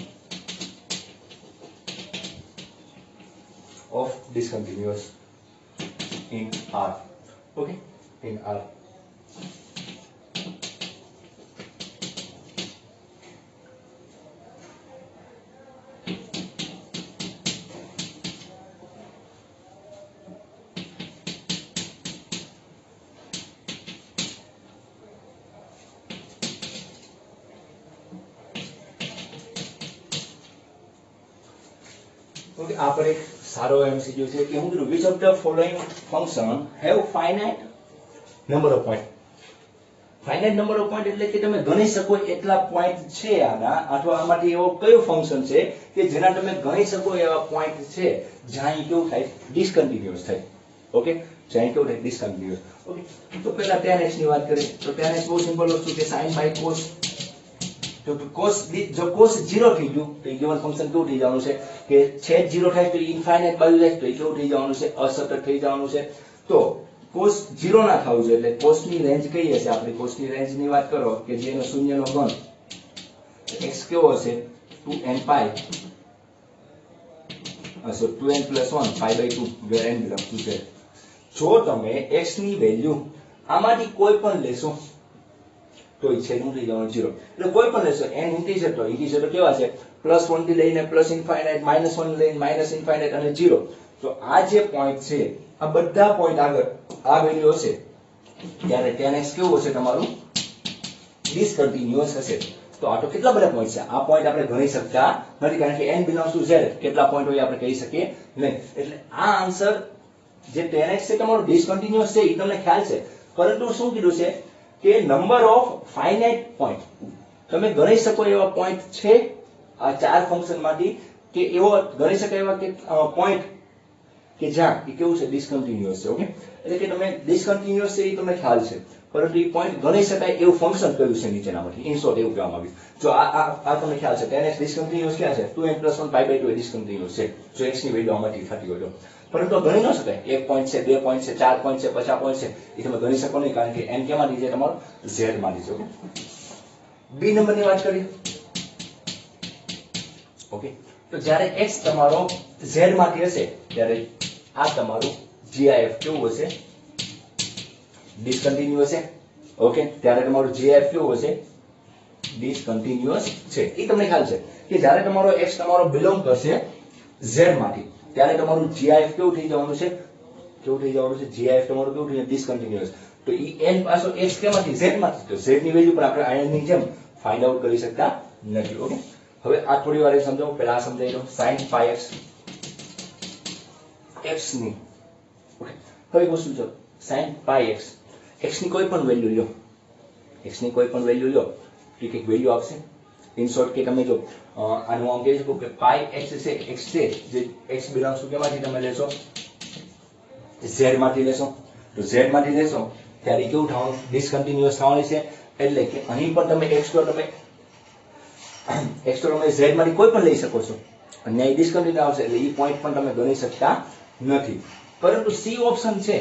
in R. Okay, in R. Okay, આ પર એક સારો MCQ છે કે હું કીધું which of the following function have finite number of point. finite number of point એટલે કે તમે ગણી શકો એટલા પોઈન્ટ છે આના, અથવા આમાંથી એવો કયો ફંક્શન છે કે જેના તમે ગણી શકો એવા પોઈન્ટ છે જ્યાં ઈ કેવું થાય ડિસકન્ટિન્યુઅસ થાય. ઓકે, જ્યાં ઈ કેવું થાય ડિસકન્ટિન્યુઅસ. ઓકે, તો પહેલા tan x ની વાત કરીએ તો tan x બહુ સિમ્પલ વસ્તુ કે sin by cos. જો cos 0 થઈ ગયું તો એ given ફંક્શન કેવું થઈ જવાનું છે કે છેદ 0 થાય તો ઇન્ફાઇનાઇટ બાજુ જાય તો એ કેવું થઈ જવાનું છે અસતત થઈ જવાનું છે. તો cos 0 ના થવું જોઈએ એટલે cos ની રેન્જ કઈ હશે આપણી cos ની રેન્જ ની વાત કરો કે જેનો શૂન્યનો ઘન x કેવો હશે 2n pi so 2n + 1 pi by 2 where n belongs to z. જો તમે x ની વેલ્યુ આમાંથી કોઈ પણ લેશો તો એ છેદનું થઈ જવાનું 0. એટલે કોઈ પણ લેશો n ઇન્ટીજર તો કેવા છે +1 થી લઈને +∞, -1 લઈને -∞ અને 0. તો આ જે પોઈન્ટ છે આ બધા પોઈન્ટ આગળ આ વેલ્યુ હશે ત્યારે tan x કેવું હશે તમારું ડિસકન્ટિન્યુઅસ હશે. તો આ તો કેટલા બધા પોઈન્ટ છે, આ પોઈન્ટ આપણે ગણી શકતા નથી કારણ કે n belongs to z કેટલા પોઈન્ટ હોય આપણે કહી શકીએ નહીં. એટલે આ આન્સર જે tan x છે તમારો ડિસકન્ટિન્યુઅસ છે એ તમને ખ્યાલ છે, પરંતુ શું કીધું છે કે નંબર ઓફ ફાઇનાઇટ પોઈન્ટ તમે ગણી શકો એવા પોઈન્ટ છે આ ચાર ફંક્શન માંથી કે એવો ગણી શકાય એવા કે પોઈન્ટ કે જ્યાં એ કેવું છે ડિસકન્ટિન્યુઅસ છે. ઓકે, એટલે કે તમે ડિસકન્ટિન્યુઅસ છે એ તમને ખ્યાલ છે, પરંતુ એ પોઈન્ટ ગણી શકાય એવું ફંક્શન કયું છે નીચેનામાંથી ઇન શોર્ટ એવું કહેવામાં આવ્યું. જો આ તમને ખ્યાલ છે tan x ડિસકન્ટિન્યુઅસ ક્યાં છે 2n + 1 pi by 2 A discontinuous છે જો x ની વેલ્યુ આમાંથી થતી હોય તો, પરંતુ ગણી ન શકાય. એક પોઈન્ટ છે, બે પોઈન્ટ છે, ચાર પોઈન્ટ છે, 50 પોઈન્ટ છે એ તમે ગણી શકો નહીં કારણ કે n કેમાંથી છે તમારો z માંથી છે. ઓકે, બી નંબરની વાત કરીએ. ઓકે, તો જ્યારે x તમારો z માંથી હશે ત્યારે આ તમારું gif કેવું હશે ડિસકન્ટિન્યુઅસ છે. ઓકે, ત્યારે તમારું gif કેવું હશે ડિસકન્ટિન્યુઅસ છે. એ તમને ખ્યાલ છે કે જ્યારે તમારો x તમારો બિલોંગ કરશે z માંથી ત્યારે તમારું gif કેવું થઈ જવાનું છે gif તમારું કેવું થઈ ડિસકન્ટિન્યુઅસ. તો ઈ n પાછો x કેમાંથી z માંથી, તો z ની વેલ્યુ પણ આપણે આયન ની જેમ ફાઇન્ડ આઉટ કરી શકતા નથી. ઓકે, હવે આ થોડી વાર સમજાવું, પહેલા આ સમજાવી દઉં sin pi x ની. ઓકે, હવે વસ્તુ જો sin pi x ની કોઈ પણ વેલ્યુ લ્યો, તો એક વેલ્યુ આપશે. ઇન શોર્ટ કે તમે જો આનું આમ કહી શકો કે pi x છે, x છે જે x બિલોંગ્સ ટુ કેમાંથી તમે લેશો z માંથી લેશો. તો z માંથી લેશો ત્યારે કેવું થવાનું ડિસકન્ટિન્યુઅસ થવાનું છે. એટલે કે અહીં પણ તમે x તો તમે z માંથી કોઈ પણ લઈ શકો છો અને અહીં ડિસકન્ટિન્યુઅસ આવશે એટલે એ પોઈન્ટ પણ તમે ગણી શકતા નથી. પરંતુ સી ઓપ્શન છે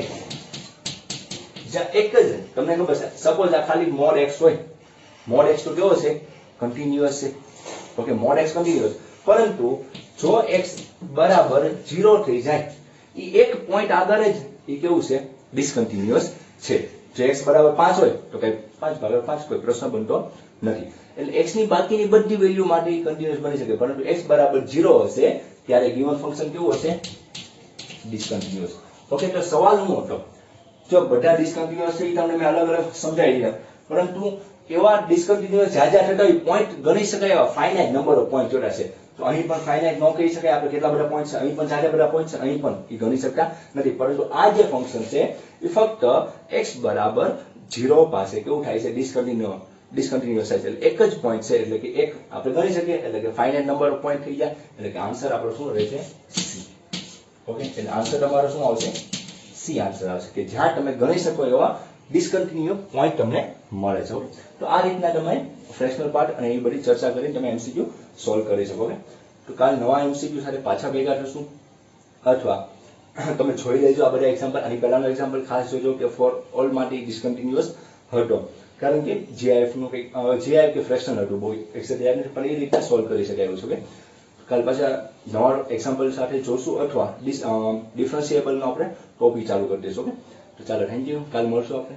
જ્યાં એક જ તમને ખબર છે સપોઝ આ ખાલી mod x હોય, mod x તો કેવો છે કન્ટિન્યુઅસ છે. ઓકે, mod x કન્ટિન્યુઅસ, પરંતુ જો x બરાબર 0 થઈ જાય એ એક પોઈન્ટ આગળ જ એ કેવું છે ડિસકન્ટિન્યુઅસ છે. જો x બરાબર 5 હોય તો કઈ 5/5 કોઈ પ્રશ્ન બનતો નથી. એટલે x ની બાકીની બધી વેલ્યુ માટે કન્ટિન્યુઅસ બની શકે, પરંતુ x બરાબર 0 હશે ત્યારે ગિવન ફંક્શન કેવું હશે ડિસકન્ટિન્યુઅસ. ઓકે, તો સવાલ શું હતો, જો બધા ડિસકન્ટિન્યુઅસ છે એ તમને મેં અલગ અલગ સમજાવી દીધા, પરંતુ એવા ડિસકન્ટિન્યુઅસ જ્યાં થતા હોય પોઈન્ટ ગણી શકાય એવા ફાઇનાઇટ નંબર ઓફ પોઈન્ટ જોડા છે. તો અહીં પણ ફાઇનાઇટ ન કહી શકાય આપણે કેટલા બધા પોઈન્ટ છે, અહીં પણ જાજા બધા પોઈન્ટ છે, અહીં પણ એ ગણી શકતા નથી. પરંતુ આ જે ફંક્શન છે એ ફક્ત x બરાબર 0 પાસે કેવું થાય છે ડિસકન્ટિન્યુઅસ થાય છે. એટલે એક જ પોઈન્ટ છે એટલે કે એક આપણે ગણી શકીએ એટલે કે ફાઇનાઇટ નંબર ઓફ પોઈન્ટ થઈ જાય એટલે કે આન્સર આપણો શું રહેશે C. ઓકે, એટલે આન્સર તમારો શું આવશે C સી આન્સર આવશે કે જ્યાં તમે ગણી શકો એવા ડિસકન્ટિન્યુ પોઈન્ટ તમને મળે છે. તો આ રીતના તમે ફ્રેક્શનલ પાર્ટ અને એ બધી ચર્ચા કરીને તમે એમસીક્યુ સોલ્વ કરી શકો. તો કાલ નવા એમસીક્યુ સાથે પાછા ભેગા થશું, અથવા તમે જોઈ લેજો આ બધા એક્ઝામ્પલ. આની પહેલાનો એક્ઝામ્પલ ખાસ જોજો કે ફોર ઓલ માટે ડિસકન્ટિન્યુઅસ હતો, કારણ કે જીઆઈએફ નું કંઈક જીઆઈએફ કે ફ્રેક્શન હતું, બહુ એક્ઝેક્ટ યાદ નથી, પણ એ રીતના સોલ્વ કરી શકાય એવું છે. કાલ પાછા નવા એક્ઝામ્પલ સાથે જોશું, અથવા ડિફરન્શિએબલનો આપણે ટોપિક ચાલુ કરી દઈશું. તો ચાલો, થેન્ક યુ. કાલ મળશું આપણે.